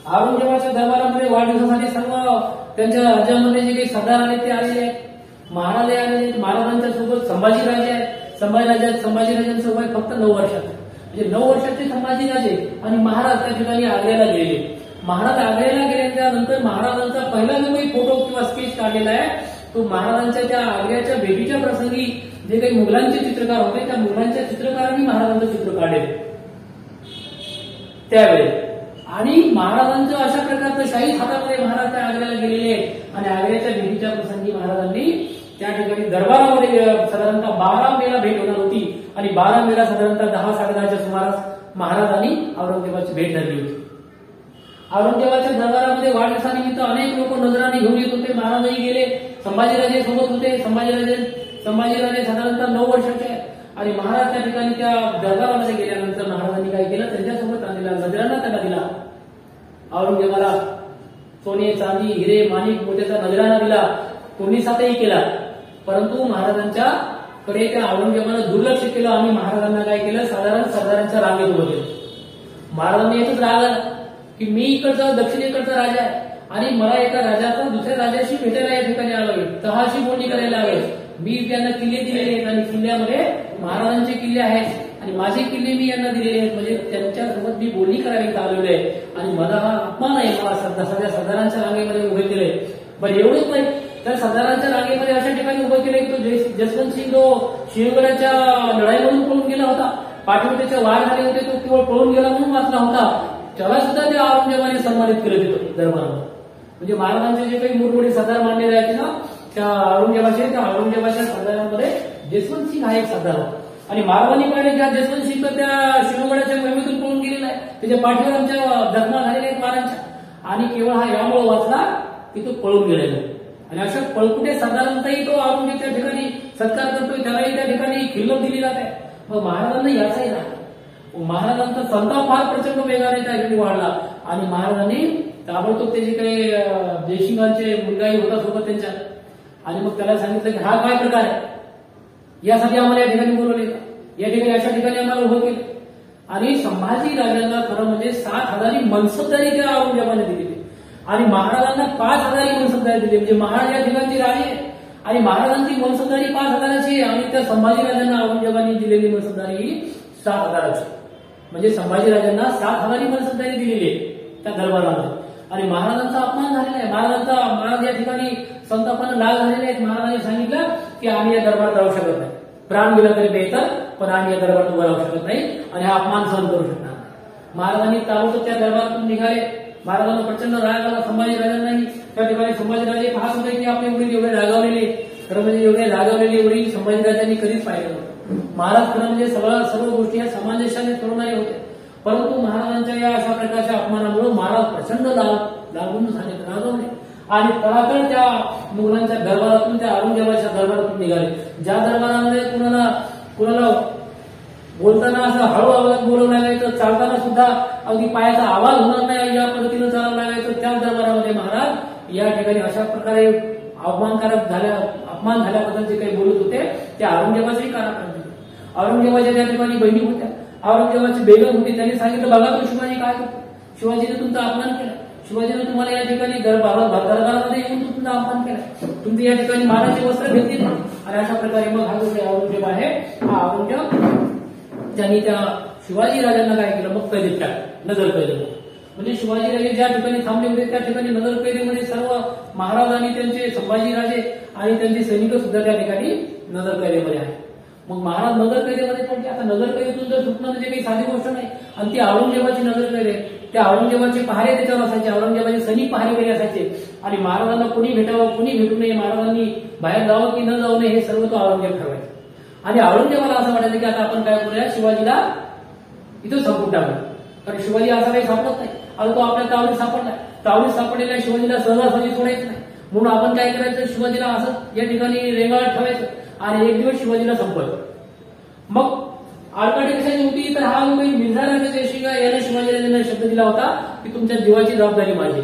औरंगजेबाच्या दरबारामध्ये वाढदिवसासाठी सर्व त्यांच्या राज्यामध्ये जे काही सरदार आले ते आलेले आहेत, महाराजे आलेले, महाराजांच्या सोबत संभाजीराजे आहेत. संभाजीराजांचं वय फक्त 9 वर्षाचं, म्हणजे 9 वर्षाचे संभाजीराजे आणि महाराज त्या ठिकाणी आग्र्याला गेले. महाराज आग्र्याला गेल्याच्या नंतर महाराजांचा पहिला जो काही फोटो किंवा स्केच काढलेला आहे तो महाराजांच्या त्या आग्र्याच्या भेटीच्या प्रसंगी जे काही मुघलांचे चित्रकार होते त्या मुघलांच्या चित्रकारांनी महाराजांचं चित्र काढले त्यावेळेस. आणि महाराजांचं अशा प्रकारचं शाही हातामध्ये महाराज त्या आग्र्याला गेलेले आहेत आणि आग्र्याच्या भेटीच्या प्रसंगी महाराजांनी त्या ठिकाणी दरबारामध्ये साधारणतः 12 मेला भेट होणार होती आणि 12 मेला साधारणतः 10-10:30च्या सुमारास महाराजांनी औरंगजेबाची भेट धरली होती. औरंगजेबाच्या दरबारामध्ये वाढदिवसानिमित्त अनेक लोक नजराने घेऊन येत होते. महाराजही गेले, संभाजीराजे सोबत होते. संभाजीराजे साधारणतः 9 वर्षाचे आणि महाराज त्या ठिकाणी त्या दरबारामध्ये गेल्यानंतर महाराजांनी काय केलं, त्यांच्यासोबत आणलेला नजराना त्यांना दिला. औरंगजेबाला सोने, चांदी, हिरे, माणिक, मोत्याचा नजराना दिला, कोणीसातही केला. परंतु महाराजांच्या कडे त्या औरंगजेबानं दुर्लक्ष केलं आणि महाराजांना काय केलं, साधारण सरदारांच्या रांगेत उभं केलं. महाराजांनी एकच राग आला की मी इकडचा दक्षिणेकडचा राजा आहे आणि मला एका राजाचा दुसऱ्या राजाशी भेटायला या ठिकाणी आलोय, तहाशी बोलणी करायला आलोय. मी त्यांना किल्ले दिलेले आहेत आणि किल्ल्यामध्ये महाराजांचे किल्ले आहेत आणि माझे किल्ले मी यांना दिलेले आहेत. म्हणजे त्यांच्यासोबत मी बोलणी करायला आलेलो आहे आणि मला हा अपमान आहे. मला सध्या सरदारांच्या रांगेमध्ये उभे केले. बरं एवढंच नाही तर सरदारांच्या रांगेमध्ये अशा ठिकाणी उभे केले की तो जसवंत सिंग जो सिंहगडाच्या लढाईमधून पळून गेला होता, पाठीवर त्याचे वार झाले होते, तो केवळ पळून गेला म्हणून वाचला होता, त्याला सुद्धा त्या औरंगजेबाने सन्मानित केलं तिथं दरबारामध्ये. म्हणजे महाराजांचे जे काही मुरमुरी सरदार मानले जायचे ना त्या औरंगजेबाच्या सरदारांमध्ये जसवंत सिंग हा एक सरदार होता. आणि महाराजांनी पाहिले की जसवंत सिंग तर त्या सिंहगडाच्या मोहिमेतून पळून गेलेला आहे, त्याच्या पाठीवर आमच्या जखमा झालेल्या आहेत मारांच्या, आणि केवळ हा यामुळे वाचला की तो पळून गेलेला. आणि अशा पळकुटे सरदारांचाही तो औरंगजेब त्या ठिकाणी सत्कार करतोय, त्यालाही त्या ठिकाणी खिल्लत दिली जात आहे. मग महाराजांना याचाही नाही. महाराजांचा संताप फार प्रचंड वेगाने त्या ठिकाणी वाढला आणि महाराजांनी ताबडतोब त्याचे काही जयसिंगांचे मुलगाही होता सोबत त्यांच्या, आणि मग त्याला सांगितलं की हा काय प्रकार आहे, यासाठी आम्हाला या ठिकाणी बोलवले, या ठिकाणी अशा ठिकाणी आम्हाला उभं केलं. आणि संभाजी राजांना खरं म्हणजे 7,000 मनसबदारी त्या औरंगजेबाने दिली आणि महाराजांना 5,000 मनसबदारी दिली. म्हणजे महाराज या ठिकाणचे राजे आहे आणि महाराजांची मनसबदारी 5,000ची आणि त्या संभाजी राजांना औरंगजेबाने दिलेली मनसबदारी ही 7,000ची. म्हणजे संभाजी राजांना 7,000 मनसबदारी दिलेली आहे त्या दरबारामध्ये. आणि महाराजांचा अपमान झालेला आहे. महाराज या ठिकाणी संतापानं लाल झालेले आहेत. महाराजांनी सांगितलं की आम्ही या दरबारात राहू शकत नाही, प्राण गेला तरी बेहतर, पण आम्ही या दरबारात उभं राहू शकत नाही आणि हा अपमान सहन करू शकणार नाही. महाराजांनी ताबडतोब त्या दरबारातून निघाले. महाराजांना प्रचंड राग आला संभाजी राजांनाही. त्या ठिकाणी संभाजीराजे पाहत होते की आपले वडील एवढे रागावलेले, खरं म्हणजे एवढे रागावलेले वडील संभाजी राजांनी कधीच पाहिले नव्हते. महाराज खरं म्हणजे सर्व गोष्टी या सामंजस्याने करूनही होते, परंतु महाराजांच्या या अशा प्रकारच्या अपमानामुळे महाराज प्रचंड लागून झाले, रागावले आणि तळातळ त्या मुघलांच्या दरबारातून, त्या औरंगजेबाच्या दरबारातून निघाले. ज्या दरबारामध्ये कुणाला बोलताना असं हळू आवाजात बोलावं लागायचं, चालताना सुद्धा अगदी पायाचा आवाज होणार नाही या पद्धतीनं चालावं लागायचं, त्या दरबारामध्ये महाराज या ठिकाणी अशा प्रकारे अपमान झाल्याबद्दल जे काही बोलत होते ते औरंगजेबाचेही कारण. औरंगजेबाच्या त्या ठिकाणी बहिणी होत्या, औरंगजेबाची बेगम होती. त्यांनी सांगितलं बघा तो शिवाजी काय करतो, शिवाजीने तुमचा अपमान केला, शिवाजीने तुम्हाला या ठिकाणी दरबारामध्ये येऊन तुमचा अपमान केला, तुमची या ठिकाणी मानाची वस्त्र घेतली नाही. आणि अशा प्रकारे मग हा जो औरंगजेब आहे हा औरंगजेब त्यांनी त्या शिवाजी राजांना काय केलं, मग कैदेत टाकलं, नजर कैदेत. म्हणजे शिवाजी राजे ज्या ठिकाणी थांबले होते त्या ठिकाणी नजर कैदेमध्ये सर्व महाराज आणि त्यांचे संभाजी राजे आणि त्यांचे सैनिक सुद्धा त्या ठिकाणी नजर कैदेमध्ये आहे. मग महाराज नजर कैदेमध्ये पडले. आता नजर कैदेतून जर सुटणं म्हणजे काही साधी गोष्ट नाही. आणि ती औरंगजेबाची नजर कैद आहे, त्या औरंगजेबाचे पहारे त्याच्यावर असायचे, औरंगजेबाचे सैनिक पहारेकरी असायचे आणि महाराजांना कोणी भेटावं कोणी भेटू नये, महाराजांनी बाहेर जावं की न जाऊ नये हे सर्व तो औरंगजेब ठरवायचा. आणि औरंगजेबाला असं वाटायचं की आता आपण काय करूया, शिवाजीला इथं संपून टाकू, कारण शिवाजी असा काही सापडत नाही. आता तो आपल्या तावडीत सापडला, तावडीत सापडलेल्या शिवाजीला सहजासहजी सोडायचं नाही, म्हणून आपण काय करायचं, शिवाजीला असं या ठिकाणी रेंगाळत ठेवायचं आणि एक दिवस शिवाजीला संपवायचं. मग आडकाठी कशाची होती तर हा मुंबई मिर्झा राजा जयसिंग याने शिवाजीराजांना शब्द दिला होता की तुमच्या जीवाची जबाबदारी माझी.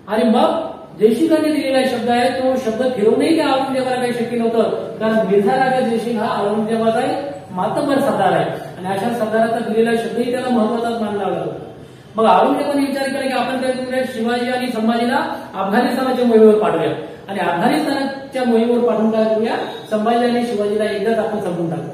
आणि मग जयसिंगांनी दिलेला शब्द आहे तो शब्द फिरवूनही त्या औरंगजेबाला काही शक्य नव्हतं, कारण मिर्झा राजा जयसिंग हा औरंगजेबाचा मातबर सरदार आहे आणि अशा सरदाराचा दिलेला शब्दही त्याला महत्वाचाच मानला लागला. मग औरंगजेबाने विचार केला की आपण काय करूया, शिवाजी आणि संभाजीला अफगाणिस्तानाच्या मोहिमेवर पाठवूया आणि अफगाणिस्तानाच्या मोहिमेवर पाठवून काय करूया, संभाजी आणि शिवाजीला एकदाच आपण संपून टाकू.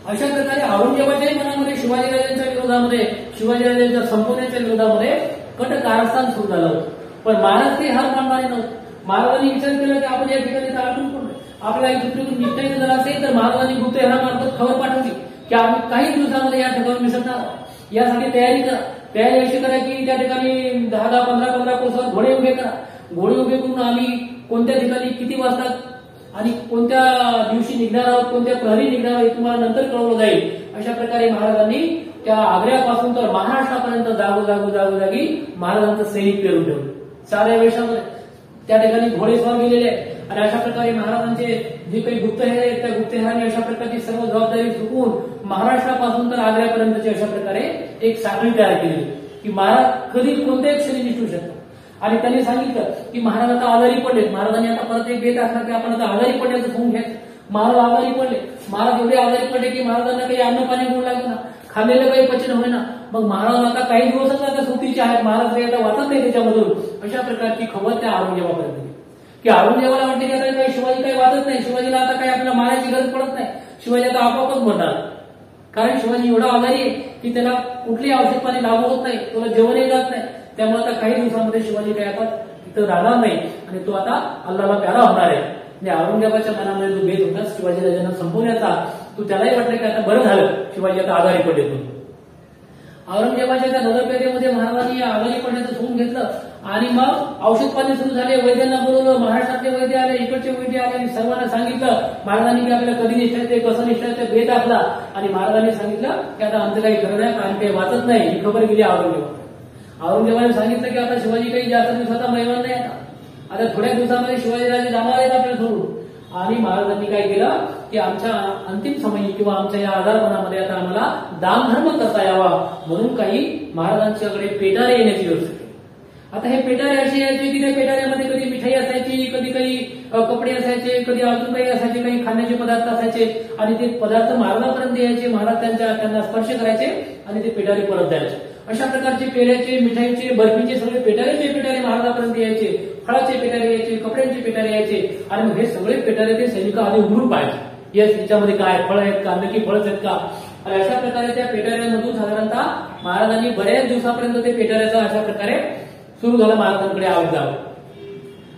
अशा प्रकारे औरंगजेबाच्याही मनामध्ये शिवाजीराजांच्या विरोधामध्ये, शिवाजीराजांच्या संपवण्याच्या विरोधामध्ये कट कारस्थान सुरू झालं होतं. पण महाराज ते हार मानणारे नव्हते. महाराजांनी विचार केला की आपण या ठिकाणी तर अडकून पडलो, आपल्याला दुसरीकडून निघता जर असेल तर महाराजांनी गुप्तहेरामार्फत खबर पाठवली की आम्ही काही दिवसामध्ये या ठिकाणी मिसळणार, यासाठी तयारी करा. तयारी अशी करा की त्या ठिकाणी 10-10, 15-15 कोसावर घोडे उभे करा. घोडे उभे करून आम्ही कोणत्या ठिकाणी किती वाजतात आणि कोणत्या दिवशी निघणार आहोत, कोणत्या प्रहरी निघणार आहोत हे तुम्हाला नंतर कळवलं जाईल. अशा प्रकारे महाराजांनी त्या आग्र्यापासून तर महाराष्ट्रापर्यंत जागोजागी महाराजांचं सैनिक पेरून ठेवलं. साऱ्या वेशामध्ये त्या ठिकाणी घोडेस्वार गेलेले आहेत आणि अशा प्रकारे महाराजांचे जे काही गुप्तहेर आहेत त्या गुप्तहेरांनी अशा प्रकारची सर्व जबाबदारी चुकवून महाराष्ट्रापासून तर आग्र्यापर्यंतची अशा प्रकारे एक साखळी तयार केली की महाराज कधी कोणत्याही क्षणी निसटू शकतात. आणि त्यांनी सांगितलं की महाराज आता आजारी पडले. महाराजांनी आता परत एक बेत असला की आपण आता आजारी पडल्याचं फोन घ्यायचं. महाराज आजारी पडले. महाराज एवढे आजारी पडले की महाराजांना काही अन्न पाणी गोड लागेना, खाल्लेलं काही पचन होईना. मग महाराज आता काही दिवसच आता सुट्टीचे आहेत, महाराज काही आता वाचत नाही त्याच्यामधून, अशा प्रकारची खबर त्या औरंगजेबापर्यंत गेली की औरंगजेबाला वाटते की आता काही शिवाजी काही वाचत नाही, शिवाजीला आता काही आपल्याला मारायची गरज पडत नाही, शिवाजी आता आपोआपच म्हणणार. कारण शिवाजी एवढा आजारी आहे की त्याला कुठली औषध पाणी लागू होत नाही, त्याला जेवणही जात नाही. त्यामुळे आता काही दिवसांमध्ये शिवाजी काय आता तिथं राहणार नाही आणि तो आता अल्लाला प्यारा होणार आहे. म्हणजे औरंगजेबाच्या मनामध्ये जो भेद होता शिवाजी राजांना संपवण्याचा, तो त्यालाही वाटलं की आता बरं झालं शिवाजी आता आजारी पडले. औरंगजेबाच्या त्या नजरपेठेमध्ये महाराजांनी आजारी पडण्याचं सोडून घेतलं आणि मग औषध पाणी सुरू झाले. वैद्यांना बोलवलं, महाराष्ट्रातले वैद्य आले, इकडचे वैद्य आले आणि सर्वांना सांगितलं महाराजांनी की आपल्याला कधी निष्ठायचे कसं निष्ठायचं भेद आपला. आणि महाराजांनी सांगितलं की आता आमचं काही खरं नाही, आम्ही काही वाचत नाही. ही खबर गेली औरंगजेबाला. औरंगजेबाने सांगितलं की आता शिवाजी काही जास्त दिवसाचा महिमान नाही, आता थोड्या दिवसामध्ये शिवाजीराजे जाणार आहेत आपल्याला सोडून. आणि महाराजांनी काय केलं की आमच्या अंतिम समयी किंवा आमच्या या आजारपणामध्ये आता आम्हाला दानधर्म करता यावा म्हणून काही महाराजांच्याकडे पेटारे येण्याची व्यवस्था केली. आता हे पेटारे असे यायचे की त्या पेटाऱ्यामध्ये कधी मिठाई असायची, कधी काही कपडे असायचे, कधी अजून काही असायचे, काही खाण्याचे पदार्थ असायचे आणि ते पदार्थ महाराजांपर्यंत यायचे. महाराज त्यांना स्पर्श करायचे आणि ते पेटारे परत द्यायचे. अशा प्रकारचे पेढ्याचे, मिठाईचे, बर्फीचे सगळे पेटारेचे पेटारे महाराजांपर्यंत यायचे. फळाचे पेटारे यायचे, कपड्यांचे पेटारे यायचे आणि मग हे सगळे पेटारे ते सैनिक आधी उघडून पाहायचे. येस, त्याच्यामध्ये काय फळ आहेत का, नक्की फळच आहेत का. आणि अशा प्रकारे त्या पेटाऱ्यांमधून साधारणतः महाराजांनी बऱ्याच दिवसापर्यंत ते पेटाऱ्याचं अशा प्रकारे सुरू झालं महाराजांकडे आवाज जावं.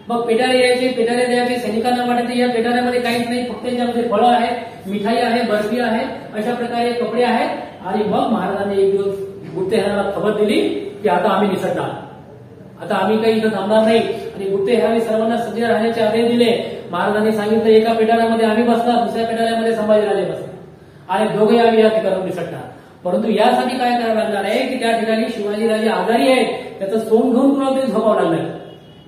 मग पेटारे यायचे, पेटारे द्यायचे. सैनिकांना वाटायचे या पेटाऱ्यामध्ये काहीच नाही, फक्त याच्यामध्ये फळं आहेत, मिठाई आहे, बर्फी आहे, अशा प्रकारे कपडे आहेत. आणि मग महाराजांनी एक दिवस गुप्तेहाराला खबर दिली की आता आम्ही निसटणार, आता आम्ही काही इथं थांबणार नाही. आणि गुप्तेहाराने सर्वांना सज्ज राहण्याचे आदेश दिले. महाराजांनी सांगितलं एका पेटाऱ्यामध्ये आम्ही बसणार, दुसऱ्या पेटाऱ्यामध्ये संभाजीराजे बसणार आणि दोघे आम्ही या ठिकाणी निसटणार. परंतु यासाठी काय करावं लागणार आहे की त्या ठिकाणी शिवाजीराजे आजारी आहेत, त्याचं सोंग घेऊन कुणाला तरी झोपावं लागणार.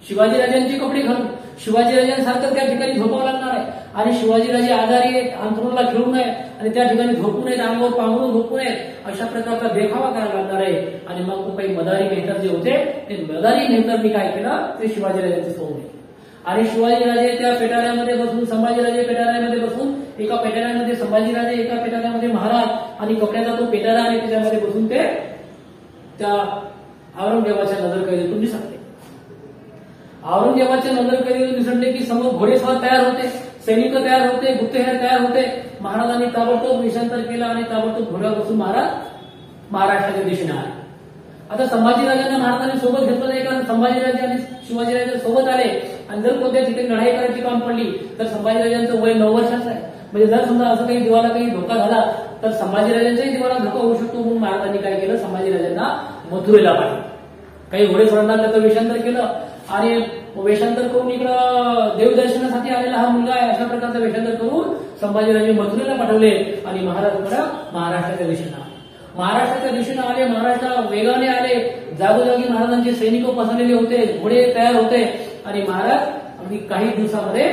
शिवाजीराजांचे कपडे घालून शिवाजीराजांसारखं त्या ठिकाणी झोपावं लागणार आहे. आणि शिवाजीराजे आजारी आहेत, अंथरुणाला खेळू नये आणि त्या ठिकाणी झोपू नयेत, अंगावर पांघरून झोपू नयेत, अशा प्रकारचा देखावा करायला लागणार आहे. आणि मग तो काही मदारी मेहतर जे होते ते मदारी मेहतरनी काय केलं ते शिवाजीराजांचे सोंग घेतले. आणि शिवाजीराजे त्या पेटाऱ्यामध्ये बसून, संभाजीराजे पेटाऱ्यामध्ये बसून, एका पेटाऱ्यामध्ये संभाजीराजे, एका पेटाऱ्यामध्ये महाराज आणि कपड्याचा तो पेटारा आणि त्याच्यामध्ये बसून ते त्या औरंगजेबाच्या नजरकैदेतून निसटले. औरंगजेबाच्या नजरकैदेतून निसटले की समोर घोडेस्वार तयार होते, सैनिक तयार होते, गुप्तहेर तयार होते. महाराजांनी ताबडतोब वेषांतर केलं आणि ताबडतोब घोड्यावर बसून महाराज महाराष्ट्राच्या दिशेने आले. आता संभाजीराजांना महाराजांनी सोबत घेतलं नाही, कारण संभाजीराजे आणि शिवाजीराजे सोबत आले आणि जर कोणत्या ठिकाणी लढाई करायची काम पडली तर संभाजीराजांचं वय 9 वर्षाचं आहे. म्हणजे जर समजा असं काही जीवाला काही धोका झाला तर संभाजीराजांच्याही जीवाला धोका होऊ शकतो. म्हणून महाराजांनी काय केलं, संभाजीराजांना मथुरेला पाठवलं. काही घोडेस्वारांना त्याचं वेषांतर केलं आणि वेषांतर करून इकडं देवदर्शनासाठी आलेला हा मुलगा आहे अशा प्रकारचं वेषांतर करून संभाजीराजे मथुरेला पाठवले आणि महाराजांकडे महाराष्ट्राच्या दिशेनं महाराष्ट्राच्या दिशेनं आले. महाराष्ट्राला वेगाने आले. जागोजागी महाराजांचे सैनिक पसरलेले होते, घोडे तयार होते आणि महाराज अगदी काही दिवसामध्ये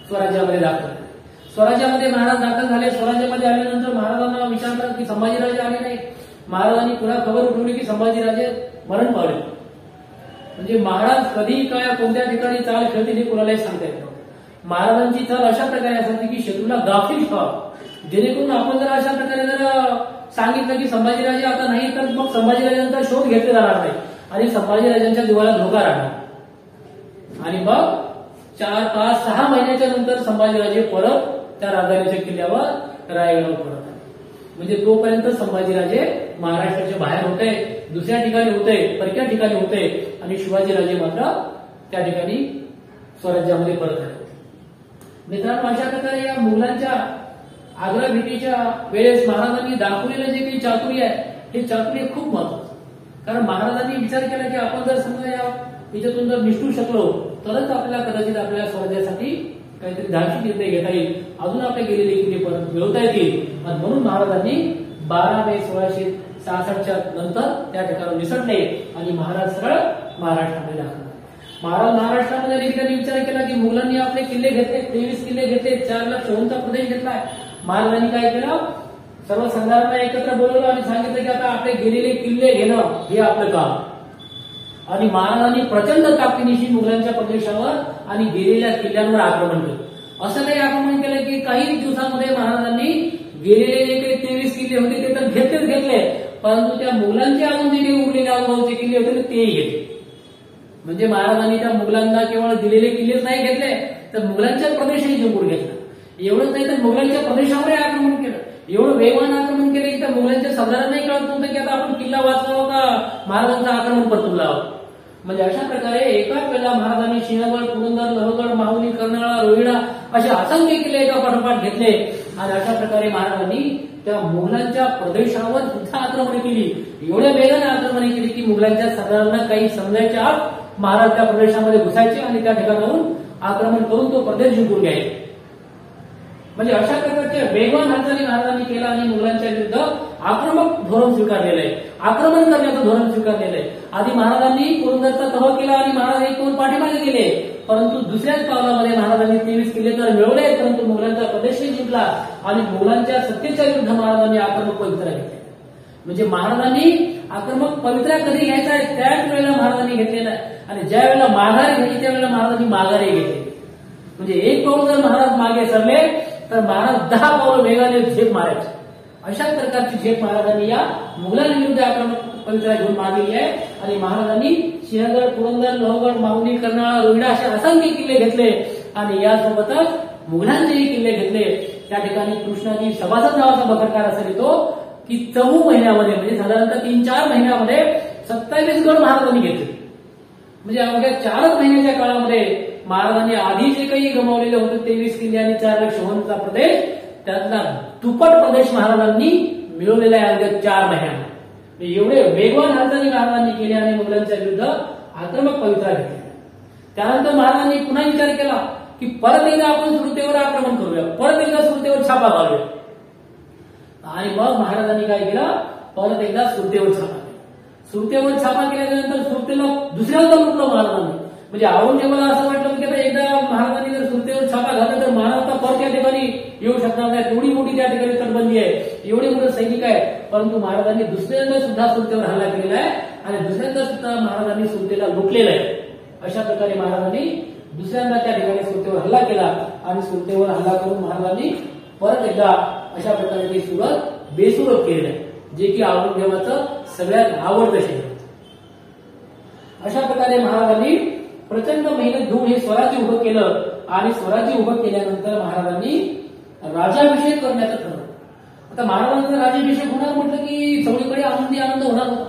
स्वराज्यामध्ये दाखल झाले. स्वराज्यामध्ये महाराज दाखल झाले. स्वराज्यामध्ये आल्यानंतर महाराजांना विचारलं की संभाजीराजे आले नाही. महाराजांनी पुन्हा खबर उठवली की संभाजीराजे मरण पावले. म्हणजे महाराज कधी काय कोणत्या ठिकाणी चाल खेळतील हे कोणालाही सांगता येत नव्हतं. महाराजांची चाल अशा प्रकारे असायची की शत्रूला गाफील ठेवावं, जेणेकरून आपण जर अशा प्रकारे जर सांगितलं की संभाजीराजे आता नाही तर मग संभाजीराजांचा शोध घेतला जाणार नाही आणि संभाजीराजांच्या जीवाला धोका राहणार. आणि मग 4, 5, 6 महिन्याच्या नंतर संभाजीराजे परत त्या राजधानीच्या किल्ल्यावर रायगडावर परत आले. म्हणजे तोपर्यंत संभाजीराजे महाराष्ट्राच्या बाहेर होते, दुसऱ्या ठिकाणी होते, परक्या ठिकाणी होते आणि शिवाजीराजे मात्र त्या ठिकाणी स्वराज्यामध्ये परत आले होते. मित्रांनो, अशा प्रकारे या मुघलांच्या आग्रा भेटीच्या वेळेस महाराजांनी दाखवलेलं जे काही चातुर्य आहे हे चातुर्य खूप महत्वाचं. कारण महाराजांनी विचार केला की आपण जर समजा याच्यातून जर निष्ठू शकलो तरच आपल्याला कदाचित आपल्या स्वराज्यासाठी काहीतरी धाडसी निर्णय घेता येईल, अजून आपले गेलेले किल्ले परत मिळवता येतील. आणि म्हणून महाराजांनी 12 मे 1666च्या नंतर त्या ठिकाणी निसटले आणि महाराज सरळ महाराष्ट्रामध्ये दाखल. महाराज महाराष्ट्रामध्ये त्यांनी विचार केला की मुघलांनी आपले किल्ले घेतले, 23 किल्ले घेतले, 4 लाख शहूंचा प्रदेश घेतलाय. महाराजांनी काय केलं, सर्व संघांना एकत्र बोलवलं आणि सांगितलं की आता आपले गेलेले किल्ले घेणं हे आपलं काम. आणि महाराजांनी प्रचंड ताकदीनिशी मुघलांच्या प्रदेशावर आणि गेलेल्या किल्ल्यांवर आक्रमण केलं. असं काही आक्रमण केलं की काही दिवसामध्ये महाराजांनी गेलेले जे काही 23 किल्ले होते ते तर घेतले, परंतु त्या मुघलांचे अजून जे काही उरलेले अवघडचे किल्ले होते तेही घेतले. म्हणजे महाराजांनी त्या मुघलांना केवळ दिलेले किल्लेच नाही घेतले, तर मुघलांच्या प्रदेशही जिंकून घेतला. एवढंच नाही तर मुघलांच्या प्रदेशावरही आक्रमण केलं. एवढं वेगवान आक्रमण केलं की त्या मुघलांच्या सरदारांनाही कळत नव्हतं की आता आपण किल्ला वाचवावा का महाराजांचं आक्रमण परतून लावावं. म्हणजे अशा प्रकारे एकाच वेळेला महाराजांनी सिंहगड, पुरंदर, लोहगड, माहुली, कर्नाळा, रोहिडा असे असंख्य किल्ले एका पाठोपाठ घेतले आणि अशा प्रकारे महाराजांनी त्या मुघलांच्या प्रदेशावर सुद्धा आक्रमण केली. एवढ्या वेगाने आक्रमण केली की मुघलांच्या सरदारांना काही समजायच्या आत महाराज त्या प्रदेशामध्ये घुसायचे आणि त्या ठिकाणाहून आक्रमण करून तो प्रदेश जिंकून घ्यायचे. म्हणजे अशा प्रकारच्या वेगवान हालचाली महाराजांनी केला आणि मुघलांच्या विरुद्ध आक्रमक धोरण स्वीकारलेलं आहे, आक्रमण करण्याचं धोरण स्वीकारलेलं आहे. आधी महाराजांनी पुरंदरचा तह केला आणि महाराज एक दोन पाठीमागे गेले, परंतु दुसऱ्याच पावलामध्ये महाराजांनी 23 किल्ले तर मिळवले, परंतु मुघलांचा प्रदेशही जिंकला आणि मुघलांच्या सत्तेच्या विरुद्ध महाराजांनी आक्रमक पवित्रा घेतल्या. म्हणजे महाराजांनी आक्रमक पवित्रा कधी घ्यायचा आहे त्याच वेळेला महाराजांनी घेतलेला आहे आणि ज्या वेळेला माघार घ्यायची त्यावेळेला महाराजांनी माघारही घेतली. म्हणजे एक पाऊल जर महाराज मागे सरले तर महाराज 10 पावलं वेगाने झेप मारायचे. अशा प्रकारची झेप महाराजांनी या मुघलांविरुद्ध आक्रमक पवित्रा घेऊन मारलेली आहे आणि महाराजांनी सिंहगड, पुरंदर, लोहगड, माहुली, कर्नाळा, रोहिडा असे असंख्य किल्ले घेतले आणि यासोबतच मुघलांचेही किल्ले घेतले. त्या ठिकाणी कृष्णाजी सभासद नावाचा बखरकार असा येतो की 4 महिन्यामध्ये म्हणजे साधारणतः 3-4 महिन्यामध्ये 27 गड महाराजांनी घेतले. म्हणजे अवघ्या 4 महिन्याच्या काळामध्ये महाराजांनी आधी जे काही गमावलेले होते 23 किल्ले आणि 4,00,000 प्रदेश त्यातला दुप्पट प्रदेश महाराजांनी मिळवलेला आहे अवघ्या 4 महिन्यामध्ये. एवढे वेगवान हालचाली महाराजांनी केले आणि मुघलांच्या विरुद्ध आक्रमक पवित्रा घेतली. त्यानंतर महाराजांनी पुन्हा विचार केला की परत एकदा आपण सुरतेवर आक्रमण करूया, परत एकदा सुरतेवर छापा घालूया. आणि मग महाराजांनी काय केलं, परत एकदा सुरतेवर छापा केला. सुरतेवर छापा केल्यानंतर सुरतेला दुसऱ्यांदा लुटलं महाराजांनी. म्हणजे औरंगजेबाला असं वाटलं की आता एकदा महाराजांनी जर सुरतेवर छापा घातला तर महाराज परत त्या ठिकाणी येऊ शकणार नाही, एवढी मोठी त्या ठिकाणी तटबंदी आहे, एवढे मोठे सैनिक आहे. परंतु महाराजांनी दुसऱ्यांदा सुद्धा सुरतेवर हल्ला केलेला आहे आणि दुसऱ्यांदा सुद्धा महाराजांनी सुरतेला लुटलेलं आहे. अशा प्रकारे महाराजांनी दुसऱ्यांदा त्या ठिकाणी सुरतेवर हल्ला केला आणि सुरतेवर हल्ला करून महाराजांनी परत एकदा अशा प्रकारे ते सुरत बेसुरत केलेलं आहे, जे की औरंगजेबाचं सगळ्यात आवडतं शहर. अशा प्रकारे महाराजांनी प्रचंड मेहनत घेऊन हे स्वराज्य उभं केलं आणि स्वराज्य उभं केल्यानंतर महाराजांनी राजाभिषेक करण्याचं ठरवलं. आता महाराजांचा राज्याभिषेक होणार म्हटलं की सगळीकडे आनंदी आनंद होणार होता,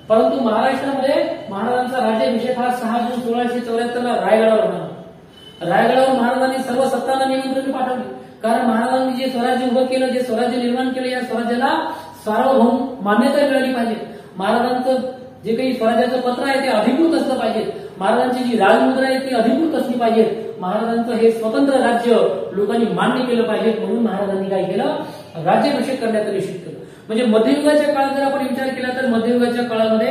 परंतु महाराष्ट्रामध्ये महाराजांचा राज्याभिषेक हा 6 जून 1674 ला रायगडावर होणार. रायगडावर महाराजांनी सर्व सत्तांना निमंत्रण पाठवले, कारण महाराजांनी जे स्वराज्य उभं केलं, जे स्वराज्य निर्माण केलं, या स्वराज्याला सार्वभौम मान्यता मिळाली पाहिजे. महाराजांचं जे काही स्वराज्याचं पत्र आहे ते अधिकृत असलं पाहिजे, महाराजांची जी राजमुद्रा आहे ती अधिकृत असली पाहिजे, महाराजांचं हे स्वतंत्र राज्य लोकांनी मान्य केलं पाहिजे. म्हणून महाराजांनी काय केलं, राज्याभिषेक करण्याचं निश्चित केलं. म्हणजे मध्ययुगाच्या काळात जर आपण विचार केला तर मध्ययुगाच्या काळामध्ये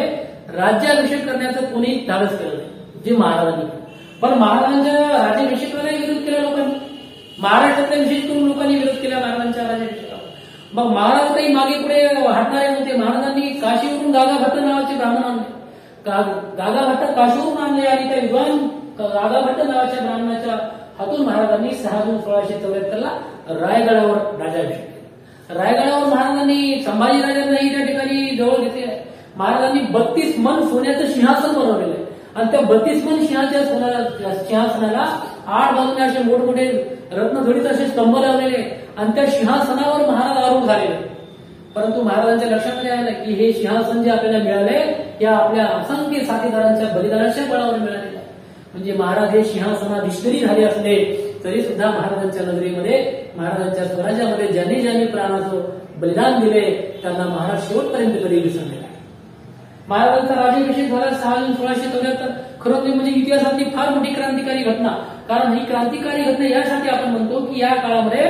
राज्याभिषेक करण्याचं कोणीही धाडस केलं नाही, जे महाराजांनी केलं. पण महाराजांच्या राज्याभिषेकाला विरोध केला लोकांनी, महाराष्ट्रातल्या विशेष करून लोकांनी विरोध केला महाराजांच्या राज्याभिषेकाला. मग महाराज काही मागे पुढे हटणारे नव्हते. महाराजांनी काशीवरून गागा भट्ट नावाचे ब्राह्मण आणले, गागा भट्ट काशीवरून आणले आणि त्या विद्वान गागा भट्ट नावाच्या ब्राह्मणाच्या हातून महाराजांनी 6 जून 1674 ला रायगडावर राज्याभिषेक केला. रायगडावर महाराजांनी संभाजीराजांनाही त्या ठिकाणी जवळ घेतले. महाराजांनी 32 मन सोन्याचं सिंहासन बनवलेलं आहे आणि त्या 32 मन सिंहासनाला 8 बाजूने असे मोठमोठे रत्नजडित असे स्तंभ लावलेले आणि त्या सिंहासनावर महाराज आरूढ झालेले. परंतु महाराजांच्या लक्षात आलं की हे सिंहासन जे आपल्याला मिळाले या आपल्या असंख्य साथीदारांच्या बलिदानाच्या बळावर मिळालेलं आहे. म्हणजे महाराज हे सिंहासनाधिष्ठरी झाले असले तरी सुद्धा महाराजांच्या नगरीमध्ये, महाराजांच्या स्वराज्यामध्ये ज्यांनी ज्यांनी प्राणाचं बलिदान दिले त्यांना महाराज शेवटपर्यंत कधी विसरले नाही. महाराजांचा राज्याभिषेक झाला 6 जून 1674. खरं ते म्हणजे इतिहासातली फार मोठी क्रांतिकारी घटना. कारण ही क्रांतिकारी घटना यासाठी आपण म्हणतो की या काळामध्ये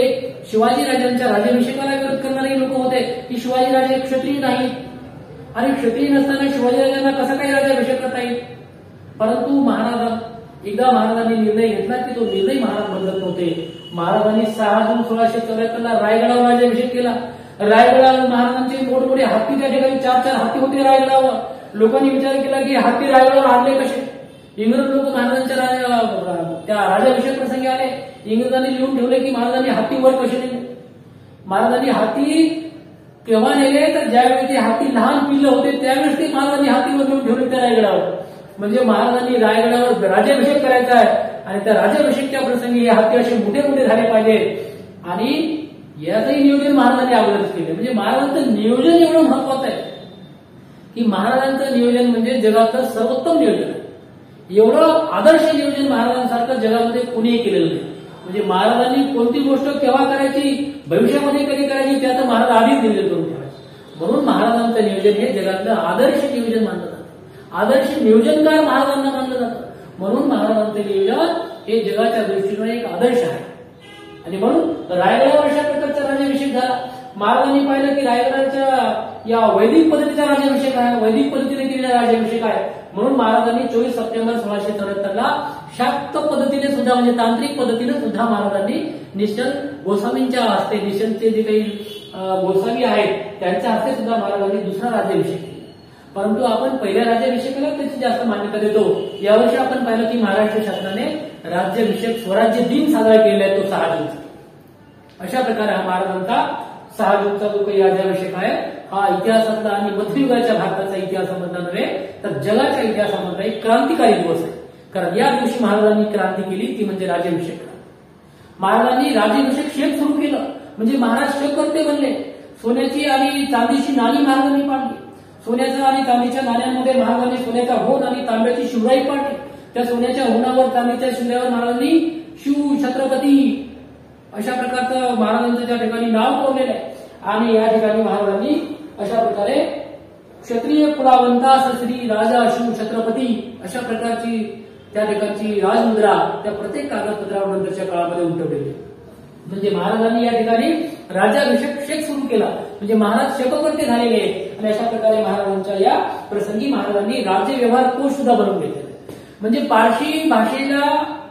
एक शिवाजी राजांच्या राज्याभिषेकाला विरोध करणारे लोक होते की शिवाजी राजे क्षत्रिय नाही आणि क्षत्रिय नसताना शिवाजी राजांना कसं काही राज्याभिषेक करता येईल. परंतु महाराजांनी निर्णय घेतला की तो निर्णय महाराज बदलत नव्हते. महाराजांनी 6 जून 1674 ला रायगडावर राज्याभिषेक केला. रायगडावर महाराजांचे मोठमोठे हत्ती, त्या ठिकाणी 4-4 हत्ती होते रायगडावर. लोकांनी विचार केला की हत्ती रायगडावर आणले कसे. इंग्रज लोक महाराजांच्या त्या राज्याभिषेक प्रसंगी आले. इंग्रजांनी लिहून ठेवले की महाराजांनी हत्तीवर कसे नेले. महाराजांनी हत्ती केव्हा नेले तर ज्यावेळी ते हाती लहान पिल्लं होते त्यावेळेस ते महाराजांनी हातीवर घेऊन ठेवले त्या रायगडावर. म्हणजे महाराजांनी रायगडावर राज्याभिषेक करायचा आहे आणि त्या राज्याभिषेकच्या प्रसंगी हे हाती असे मोठे मोठे झाले पाहिजे आणि याचंही नियोजन महाराजांनी अगोदरच केले. म्हणजे महाराजांचं नियोजन एवढं महत्वाचं आहे की महाराजांचं नियोजन म्हणजे जगातलं सर्वोत्तम नियोजन आहे. एवढं आदर्श नियोजन महाराजांसारखं जगामध्ये कोणीही केलेलं नाही. म्हणजे महाराजांनी कोणती गोष्ट केव्हा करायची, भविष्यामध्ये कधी करायची त्याचं महाराज आधीच नियोजन करून ठेवायचं. म्हणून महाराजांचं नियोजन हे जगातलं आदर्श नियोजन मानलं जातं. आदर्श नियोजनकार महाराजांना मानलं जातं. म्हणून महाराजांचं नियोजन हे जगाच्या दृष्टीने एक आदर्श आहे. आणि म्हणून रायगडावर अशा प्रकारचा राज्याभिषेक झाला. महाराजांनी पाहिलं की रायगडाच्या या वैदिक पद्धतीचा राज्याभिषेक आहे, वैदिक पद्धतीने केलेला राज्याभिषेक आहे. म्हणून महाराजांनी 24 सप्टेंबर 1674 शाक्त पद्धतीने सुद्धा म्हणजे तांत्रिक पद्धतीने सुद्धा महाराजांनी निश्चल गोस्वामींच्या हस्ते, निश्चलचे जे काही गोस्वामी आहेत त्यांच्या हस्ते सुद्धा महाराजांनी दुसरा राज्याभिषेक केला. परंतु आपण पहिल्या राज्याभिषेकाला त्याची जास्त मान्यता देतो. यावर्षी आपण पाहिलं की महाराष्ट्र शासनाने राज्याभिषेक स्वराज्य दिन साजरा केलेला आहे, तो 6 जूनचा. अशा प्रकारे हा महाराजांचा 6 जूनचा जो काही राज्याभिषेक आहे हा इतिहासातला आणि मध्ययुगाच्या भारताचा इतिहासामधला नव्हे तर जगाच्या इतिहासामधला एक क्रांतिकारी दिवस आहे. कारण या दिवशी महाराजांनी क्रांती केली ती म्हणजे राज्याभिषेक. महाराजांनी राज्याभिषेक शेक सुरू केलं म्हणजे महाराज शेककर्ते बनले. सोन्याची आणि चांदीची नाणी महाराजांनी पाडली. सोन्याच्या आणि चांदीच्या नाण्यांमध्ये महाराजांनी सोन्याचा होन आणि तांब्याची शिवराई पाडली. त्या सोन्याच्या होनावर चांदीच्या शिवराईवर महाराजांनी शिव छत्रपती अशा प्रकारचं महाराजांचं त्या ठिकाणी नाव कोरलेलं आहे. आणि या ठिकाणी महाराजांनी अशा प्रकारे क्षत्रिय कुळावंतास श्री राजा शिव छत्रपती अशा प्रकारची त्या ठिकाणची राजमुद्रा त्या प्रत्येक कागदपत्रावर नंतरच्या काळामध्ये उमटवलेली. म्हणजे महाराजांनी या ठिकाणी राज्याभिषेक सुरू केला म्हणजे महाराज शपकर्ते झालेले आहेत. आणि अशा प्रकारे महाराजांच्या या प्रसंगी महाराजांनी राज्य व्यवहार कोश सुद्धा बनवून घेतले. म्हणजे पारशी भाषेला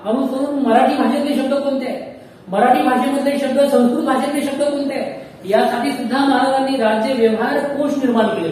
अनुसरून मराठी भाषेतले शब्द कोणते आहेत, मराठी भाषेमधले शब्द संस्कृत भाषेतले शब्द कोणते आहेत यासाठी सुद्धा महाराजांनी राज्य व्यवहार कोश निर्माण केले.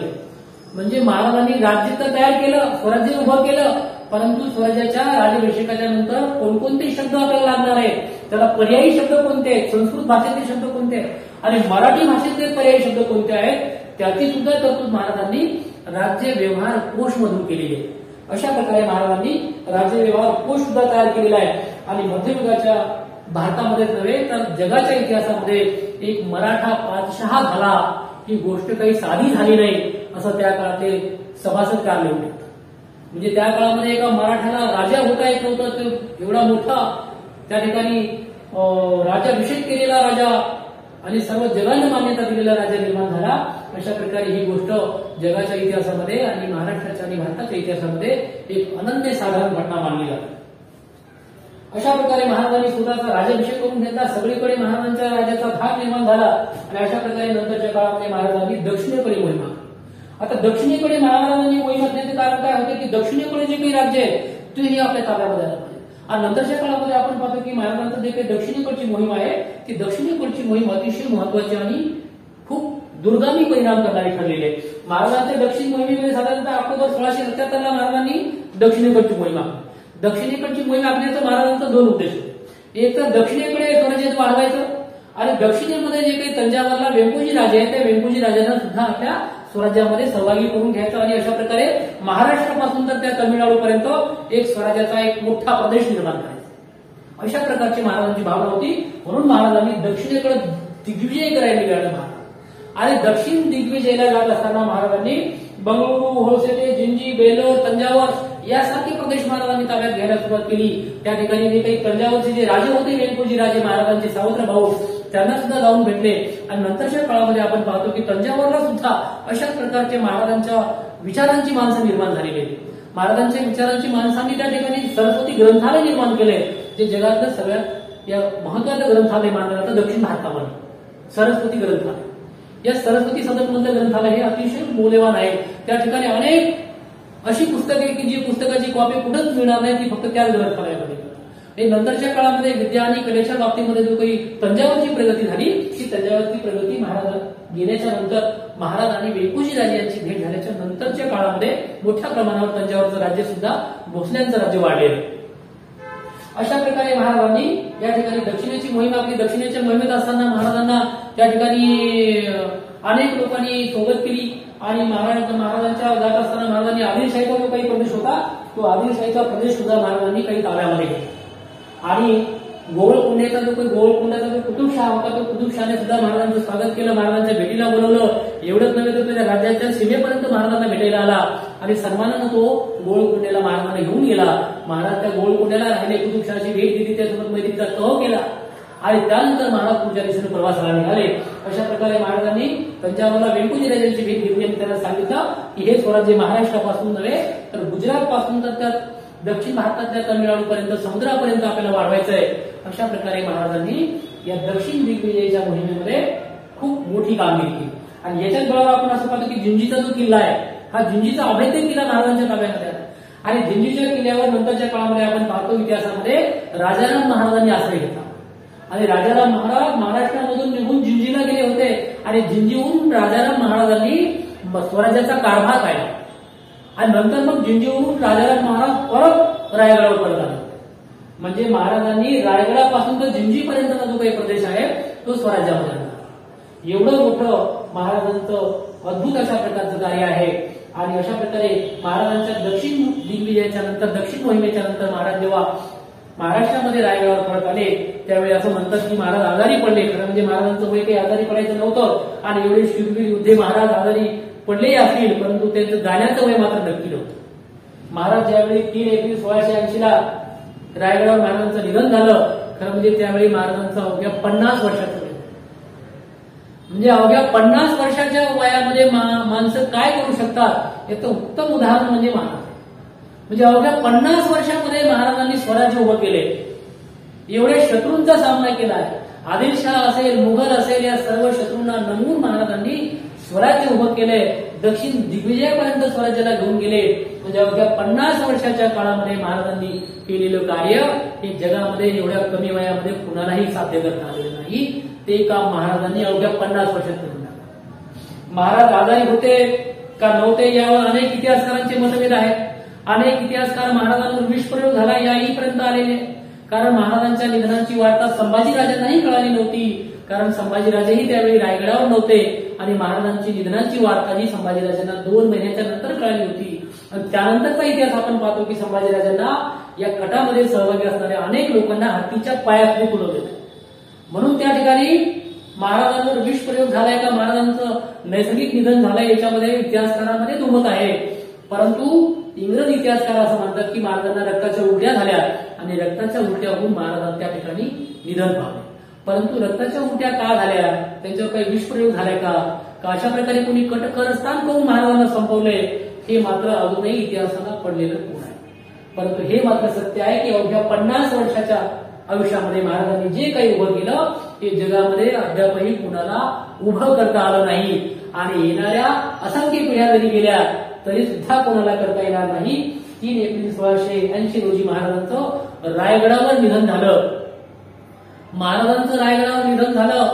म्हणजे महाराजांनी राज्य तर तयार केलं, स्वराज्य उभं केलं, परंतु स्वराज्याच्या राज्याभिषेकाच्या नंतर कोणकोणते शब्द आपल्याला लागणार आहेत, त्याला पर्यायी शब्द कोणते आहेत, संस्कृत भाषेतले शब्द कोणते आहेत आणि मराठी भाषेतले पर्यायी शब्द कोणते आहेत त्याची सुद्धा तरतूद महाराजांनी राज्य व्यवहार कोश मधून केलेली आहे. अशा प्रकारे महाराजांनी राज्य व्यवहार कोश सुद्धा तयार केलेला आहे. आणि मध्ययुगाच्या भारतामध्येच नव्हे तर जगाच्या इतिहासामध्ये एक मराठा पातशहा झाला ही गोष्ट काही साधी झाली नाही असं त्या काळातले सभासदकार लिहून येतात. म्हणजे त्या काळामध्ये एका मराठ्याला राजा होता येत नव्हतं, तो एवढा मोठा त्या ठिकाणी राज्याभिषेक केलेला राजा आणि सर्व जगाला मान्यता दिलेला राजा निर्माण झाला. अशा प्रकारे ही गोष्ट जगाच्या इतिहासामध्ये आणि महाराष्ट्राच्या आणि भारताच्या इतिहासामध्ये एक अनन्यसाधारण घटना मानली जाते. अशा प्रकारे महाराजांनी स्वतःचा राज्याभिषेक करून घेतला. सगळीकडे महाराजांच्या राज्याचा भाग निर्माण झाला आणि अशा प्रकारे नंतरच्या काळामध्ये महाराजांनी दक्षिणेकडे मोहिमा. आता दक्षिणेकडे महाराजांनी मोहिमा घेण्याचे कारण काय होते की दक्षिणेकडे जे काही राज्य आहे तेही आपल्या ताब्यामध्ये आलं पाहिजे. आणि नंतरच्या काळामध्ये आपण पाहतो की महाराजांचं जे काही दक्षिणेकडची मोहीम आहे ती दक्षिणेकडची मोहीम अतिशय महत्वाची आणि खूप दुर्गामी परिणाम करणारी ठरलेली आहे. महाराजांच्या दक्षिण मोहिमेमध्ये साधारणतः ऑक्टोबर 1677 महाराजांनी दक्षिणेकडची मोहीम आखली. दक्षिणेकडची मोहीम आखण्याचा महाराजांचा 2 उद्देश होते. एक तर दक्षिणेकडे स्वराज्य वाढवायचं आणि दक्षिणेमध्ये जे काही तंजावरला वेंकोजी राजे आहेत त्या वेंकोजी राजांना सुद्धा आपल्या स्वराज्यामध्ये सहभागी करून घ्यायचं आणि अशा प्रकारे महाराष्ट्रापासून तर त्या तामिळनाडूपर्यंत एक स्वराज्याचा एक मोठा प्रदेश निर्माण करायचा अशा प्रकारची महाराजांची भावना होती. म्हणून महाराजांनी दक्षिणेकडे दिग्विजय करायला निघाले महाराज. आणि दक्षिण दिग्विजयला जात असताना महाराजांनी बंगळुरू, होळसेटे, जिंजी, बेलोर, तंजावर यासारखे प्रदेश महाराजांनी ताब्यात घ्यायला सुरुवात केली. त्या ठिकाणी जे काही तंजावरचे जे राजे होते वेंकोजी राजे महाराजांचे सावत्र भाऊ त्यांना सुद्धा जाऊन भेटले. आणि नंतरच्या काळामध्ये आपण पाहतो की तंजावरला सुद्धा अशाच प्रकारचे महाराजांच्या विचारांची माणसं निर्माण झालेली आहेत. महाराजांच्या विचारांची माणसांनी त्या ठिकाणी सरस्वती ग्रंथालय निर्माण केले जे जगातलं सगळ्यात या महत्वाचं ग्रंथालय मानलं जातं दक्षिण भारतामध्ये सरस्वती ग्रंथालय. या सरस्वती सदनमधलं ग्रंथालय हे अतिशय मौल्यवान आहे. त्या ठिकाणी अनेक अशी पुस्तके की जी पुस्तकाची कॉपी कुठंच मिळणार नाही ती फक्त त्याच ग्रंथालयामध्ये. नंतरच्या काळामध्ये विद्या आणि कलेच्या बाबतीमध्ये जो काही तंजावरची प्रगती झाली ती तंजावरची प्रगती महाराज गेल्याच्या नंतर महाराज आणि वेंकोजी राजे यांची भेट झाल्याच्या नंतरच्या काळामध्ये मोठ्या प्रमाणावर तंजावरचं राज्य सुद्धा भोसल्यांचं राज्य वाढले. अशा प्रकारे महाराजांनी या ठिकाणी दक्षिणेची मोहीम आपली. दक्षिणेच्या मोहिमेत असताना महाराजांना त्या ठिकाणी अनेक लोकांनी सोबत केली आणि महाराजांच्या जात असताना महाराजांनी आदिलशाहीचा जो काही प्रदेश होता तो आदिलशाहीचा प्रदेश सुद्धा महाराजांनी काही ताब्यामध्ये घेतला आणि गोवळकोंड्याचा जो कुतुबशाह होता तो कुतुबशाहने सुद्धा महाराजांचं स्वागत केलं, महाराजांच्या भेटीला बोलवलं. एवढंच नव्हे तर त्या राज्याच्या सीमेपर्यंत महाराजांना भेटायला आला आणि सन्मानानं तो गोवळकोंड्याला महाराजांना घेऊन गेला. महाराज त्या गोवळकोंड्याला राहिले, कुतुबशाहची भेट दिली, त्यासोबत मैत्रीचा तह केला आणि त्यानंतर महाराज पुढच्या दिवशी प्रवासाला निघाले. अशा प्रकारे महाराजांनी तंजावरला वेंकुजी राजांची भेट घेतली आणि त्यांना सांगितलं की हे स्वराज्य महाराष्ट्रापासून नव्हे तर गुजरात पासून तर त्या दक्षिण भारतातल्या तमिळनाडूपर्यंत समुद्रापर्यंत आपल्याला वाढवायचं आहे. अशा प्रकारे महाराजांनी या दक्षिण दिग्विजयाच्या मोहिमेमध्ये खूप मोठी कामगिरी केली आणि याच्याच बरोबर आपण असं पाहतो की जिंजीचा जो किल्ला आहे हा जिंजीचा अभेद्य किल्ला महाराजांच्या ताब्यामध्ये आहे आणि जिंजीच्या किल्ल्यावर नंतरच्या काळामध्ये आपण पाहतो इतिहासामध्ये राजाराम महाराजांनी आश्रय घेतला आणि राजाराम महाराज महाराष्ट्रामधून निघून जिंजीला गेले होते आणि जिंजीहून राजाराम महाराजांनी स्वराज्याचा कारभार पाहिला आणि नंतर मग जिंजीवरून राजाराम महाराज परत रायगडावर परत आले. म्हणजे महाराजांनी रायगडापासून तर जिंजीपर्यंतचा जो काही प्रदेश आहे तो स्वराज्यामध्ये आणला. एवढं मोठं महाराजांचं अद्भुत अशा प्रकारचं कार्य आहे आणि अशा प्रकारे महाराजांच्या दक्षिण दिग्विजयाच्या नंतर दक्षिण मोहिमेच्या नंतर महाराज जेव्हा महाराष्ट्रामध्ये रायगडावर परत आले त्यावेळी असं म्हणतात की महाराज आजारी पडले. खरं म्हणजे महाराजांचं वय काही आजारी पडायचं नव्हतं आणि एवढे शूरवीर योद्धे महाराज आजारी पडले असतील परंतु त्यांचं जाण्याचं वय मात्र नक्की नव्हतं. महाराज ज्यावेळी 3 एप्रिल 1680 ला रायगडावर महाराजांचं निधन झालं खरं म्हणजे त्यावेळी महाराजांचं अवघ्या 50 वर्षाचं वय. म्हणजे अवघ्या 50 वर्षाच्या वयामध्ये माणसं काय करू शकतात याचं उत्तम उदाहरण म्हणजे महाराज. म्हणजे अवघ्या 50 वर्षामध्ये महाराजांनी स्वराज्य उभं केले, एवढ्या शत्रूंचा सामना केला आहे. आदिलशाह असेल, मुघल असेल या सर्व शत्रूंना नमवून महाराजांनी स्वराज्य उभं केलंय, दक्षिण दिग्विजयापर्यंत स्वराज्याला घेऊन गेले. म्हणजे अवघ्या 50 वर्षाच्या काळामध्ये महाराजांनी केलेलं कार्य हे जगामध्ये एवढ्या कमी वयामध्ये कुणालाही साध्य करता आलेलं नाही. ते काम महाराजांनी अवघ्या 50 वर्षात करून टाकलं. महाराज आजारी होते का नव्हते यावर अनेक इतिहासकारांचे मतभेद आहेत. अनेक इतिहासकार महाराजांवर विषप्रयोग झाला याहीपर्यंत आलेले, कारण महाराजांच्या निधनाची वार्ता संभाजीराजांनाही कळाली नव्हती, कारण संभाजीराजेही त्यावेळी रायगडावर नव्हते आणि महाराजांची निधनाची वार्ता ही संभाजीराजांना 2 महिन्याच्या नंतर कळाली होती. आणि त्यानंतरचा इतिहास आपण पाहतो की संभाजीराजांना या कटामध्ये सहभागी असणाऱ्या अनेक लोकांना हत्तीच्या पायाखाली तुडवले. म्हणून त्या ठिकाणी महाराजांवर विषप्रयोग झालाय का महाराजांचं नैसर्गिक निधन झालंय याच्यामध्ये इतिहासकारांमध्ये दुमत आहे. परंतु इंग्रज इतिहासकार असं म्हणतात की महाराजांना रक्ताच्या उलट्या झाल्या आणि रक्ताच्या उलट्या होऊन महाराजांना त्या ठिकाणी निधन पावले. परंतु रक्ताच्या उलट्या का झाल्या, त्यांच्यावर काही विषप्रयोग झालाय का अशा प्रकारे कोणी कटकरस्थान करून महाराजांना संपवले हे मात्र अजूनही इतिहासाला पडलेलं कोण आहे. परंतु हे मात्र सत्य आहे की अवघ्या 50 वर्षाच्या आयुष्यामध्ये महाराजांनी जे काही उभं केलं ते जगामध्ये अद्यापही कुणाला उभं करता आलं नाही आणि येणाऱ्या असंख्य पिढ्या जरी गेल्या तरी सुद्धा कोणाला करता येणार नाही. 3 एप्रिल 1680 रोजी महाराजांचं रायगडावर निधन झालं. महाराजांचं रायगडावर निधन झालं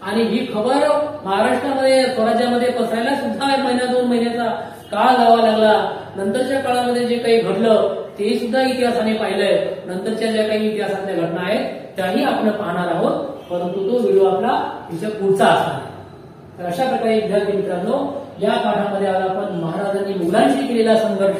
आणि ही खबर महाराष्ट्रामध्ये स्वराज्यामध्ये पसरायला सुद्धा 1-2 महिन्याचा काळ जावा लागला. नंतरच्या काळामध्ये जे काही घडलं ते सुद्धा इतिहासाने पाहिलंय. नंतरच्या ज्या काही इतिहासातल्या घटना आहेत त्याही आपण पाहणार आहोत, परंतु तो व्हिडिओ आपला याच्या पुढचा असणार आहे. तर अशा प्रकारे विद्यार्थी मित्रांनो या पाठामध्ये आज आपण महाराजांनी मुघलांशी केलेला संघर्ष,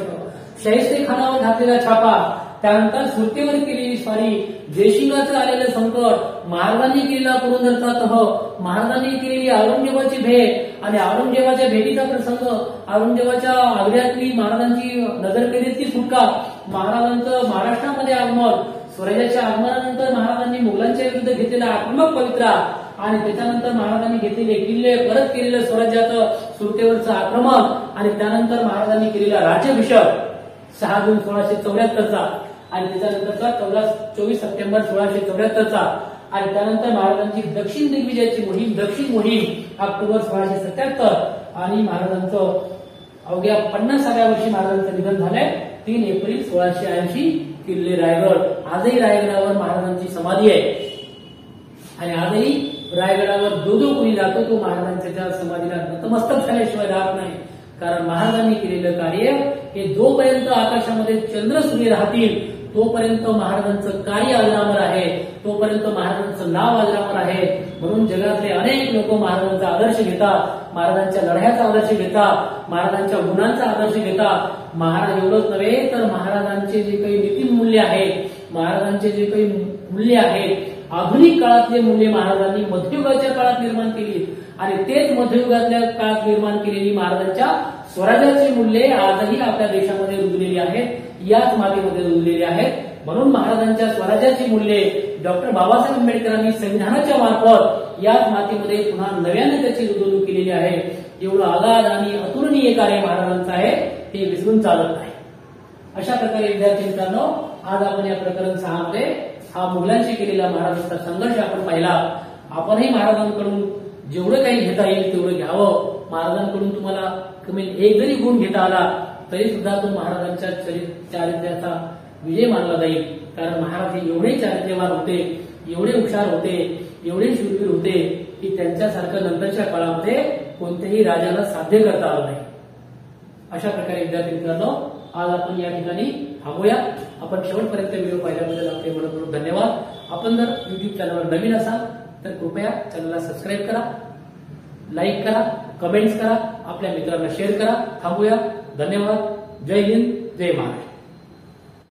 शाहिस्तेखानावर घातलेला छापा, त्यानंतर सुरतेवर केलेली स्वारी, जयसिंगाचं आलेलं संकट, महाराजांनी केलेला पुरंदरचा तह, महाराजांनी केलेली औरंगजेबाची भेट आणि औरंगजेबाच्या भेटीचा प्रसंग, औरंगजेबाच्या आग्र्यातली महाराजांची नजरकैदेतली सुटका, महाराजांचं महाराष्ट्रामध्ये आगमन, स्वराज्याच्या आगमनानंतर महाराजांनी मुघलांच्या विरुद्ध घेतलेला आक्रमक पवित्रा आणि त्याच्यानंतर महाराजांनी घेतलेले किल्ले, परत केलेलं स्वराज्याचं सुरतेवरचं आक्रमण आणि त्यानंतर महाराजांनी केलेला राज्याभिषेक 6 जून 1674चा आणि त्याच्यानंतरचा 24 सप्टेंबर 1674चा आणि त्यानंतर महाराजांची दक्षिण दिग्विजयाची मोहीम, दक्षिण मोहीम ऑक्टोबर 1677 आणि महाराजांचं अवघ्या 50व्या वर्षी महाराजांचं निधन झालंय 3 एप्रिल 1680 किल्ले रायगड. आजही रायगडावर महाराजांची समाधी आहे आणि आजही रायगडावर जो कोणी जातो तो महाराजांच्या समाधीला नतमस्तक झाल्याशिवाय राहत नाही. कारण महाराजांनी केलेलं कार्य हे जोपर्यंत आकाशामध्ये चंद्र सूर्य राहतील तोपर्यंत महाराजांचं कार्य अजरामर आहे, तोपर्यंत महाराजांचं नाव अजरामर आहे. म्हणून जगातले अनेक लोक महाराजांचा आदर्श घेतात, महाराजांच्या लढ्याचा आदर्श घेतात, महाराजांच्या गुणांचा आदर्श घेतात. महाराज एवढंच नव्हे तर महाराजांचे जे काही नीतिमूल्य आहेत, महाराजांचे जे काही मूल्य आहेत, आधुनिक काळातले मूल्य महाराजांनी मध्ययुगाच्या काळात निर्माण केली आणि तेच मध्ययुगातल्या काळात निर्माण केलेली महाराजांच्या स्वराज्याची मूल्ये आजही आपल्या देशामध्ये रुजलेली आहेत, याच मातीमध्ये रुजलेली आहेत. म्हणून महाराजांच्या स्वराज्याची मूल्ये डॉक्टर बाबासाहेब आंबेडकरांनी संविधानाच्या मार्फत याच मातीमध्ये पुन्हा नव्याने त्याची रुजवणूक केलेली आहे. एवढं अगाध आणि अतुलनीय कार्य महाराजांचं आहे, हे विसरून चालत नाही. अशा प्रकारे विद्यार्थी मित्रांनो, आज आपण या प्रकरण 6 मध्ये हा मुघलांशी केलेला महाराजांचा संघर्ष आपण पाहिला. आपणही महाराजांकडून जेवढं काही घेता येईल तेवढं घ्यावं. महाराजांकडून तुम्हाला कमी एक जरी गुण घेता आला तरी सुद्धा तो महाराजांच्या चारित्र्याचा विजय मानला जाईल. कारण महाराज हे एवढे चारित्र्यवान होते, एवढे हुशार होते, एवढे शूरवीर होते की त्यांच्यासारखं नंतरच्या काळामध्ये कोणत्याही राजाला साध्य करता आलं नाही. अशा प्रकारे विद्यार्थी मित्रांनो, आज आपण या ठिकाणी थांबूया. आपण शेवटपर्यंत व्हिडिओ पाहिल्याबद्दल आपले मनपूर्वक धन्यवाद. आपण जर युट्यूब चॅनलवर नवीन असाल तर कृपया चॅनलला सबस्क्राईब करा, लाईक करा, कमेंट्स करा, आपल्या मित्रांना शेअर करा. थांबूया. धन्यवाद. जय हिंद, जय महाराष्ट्र.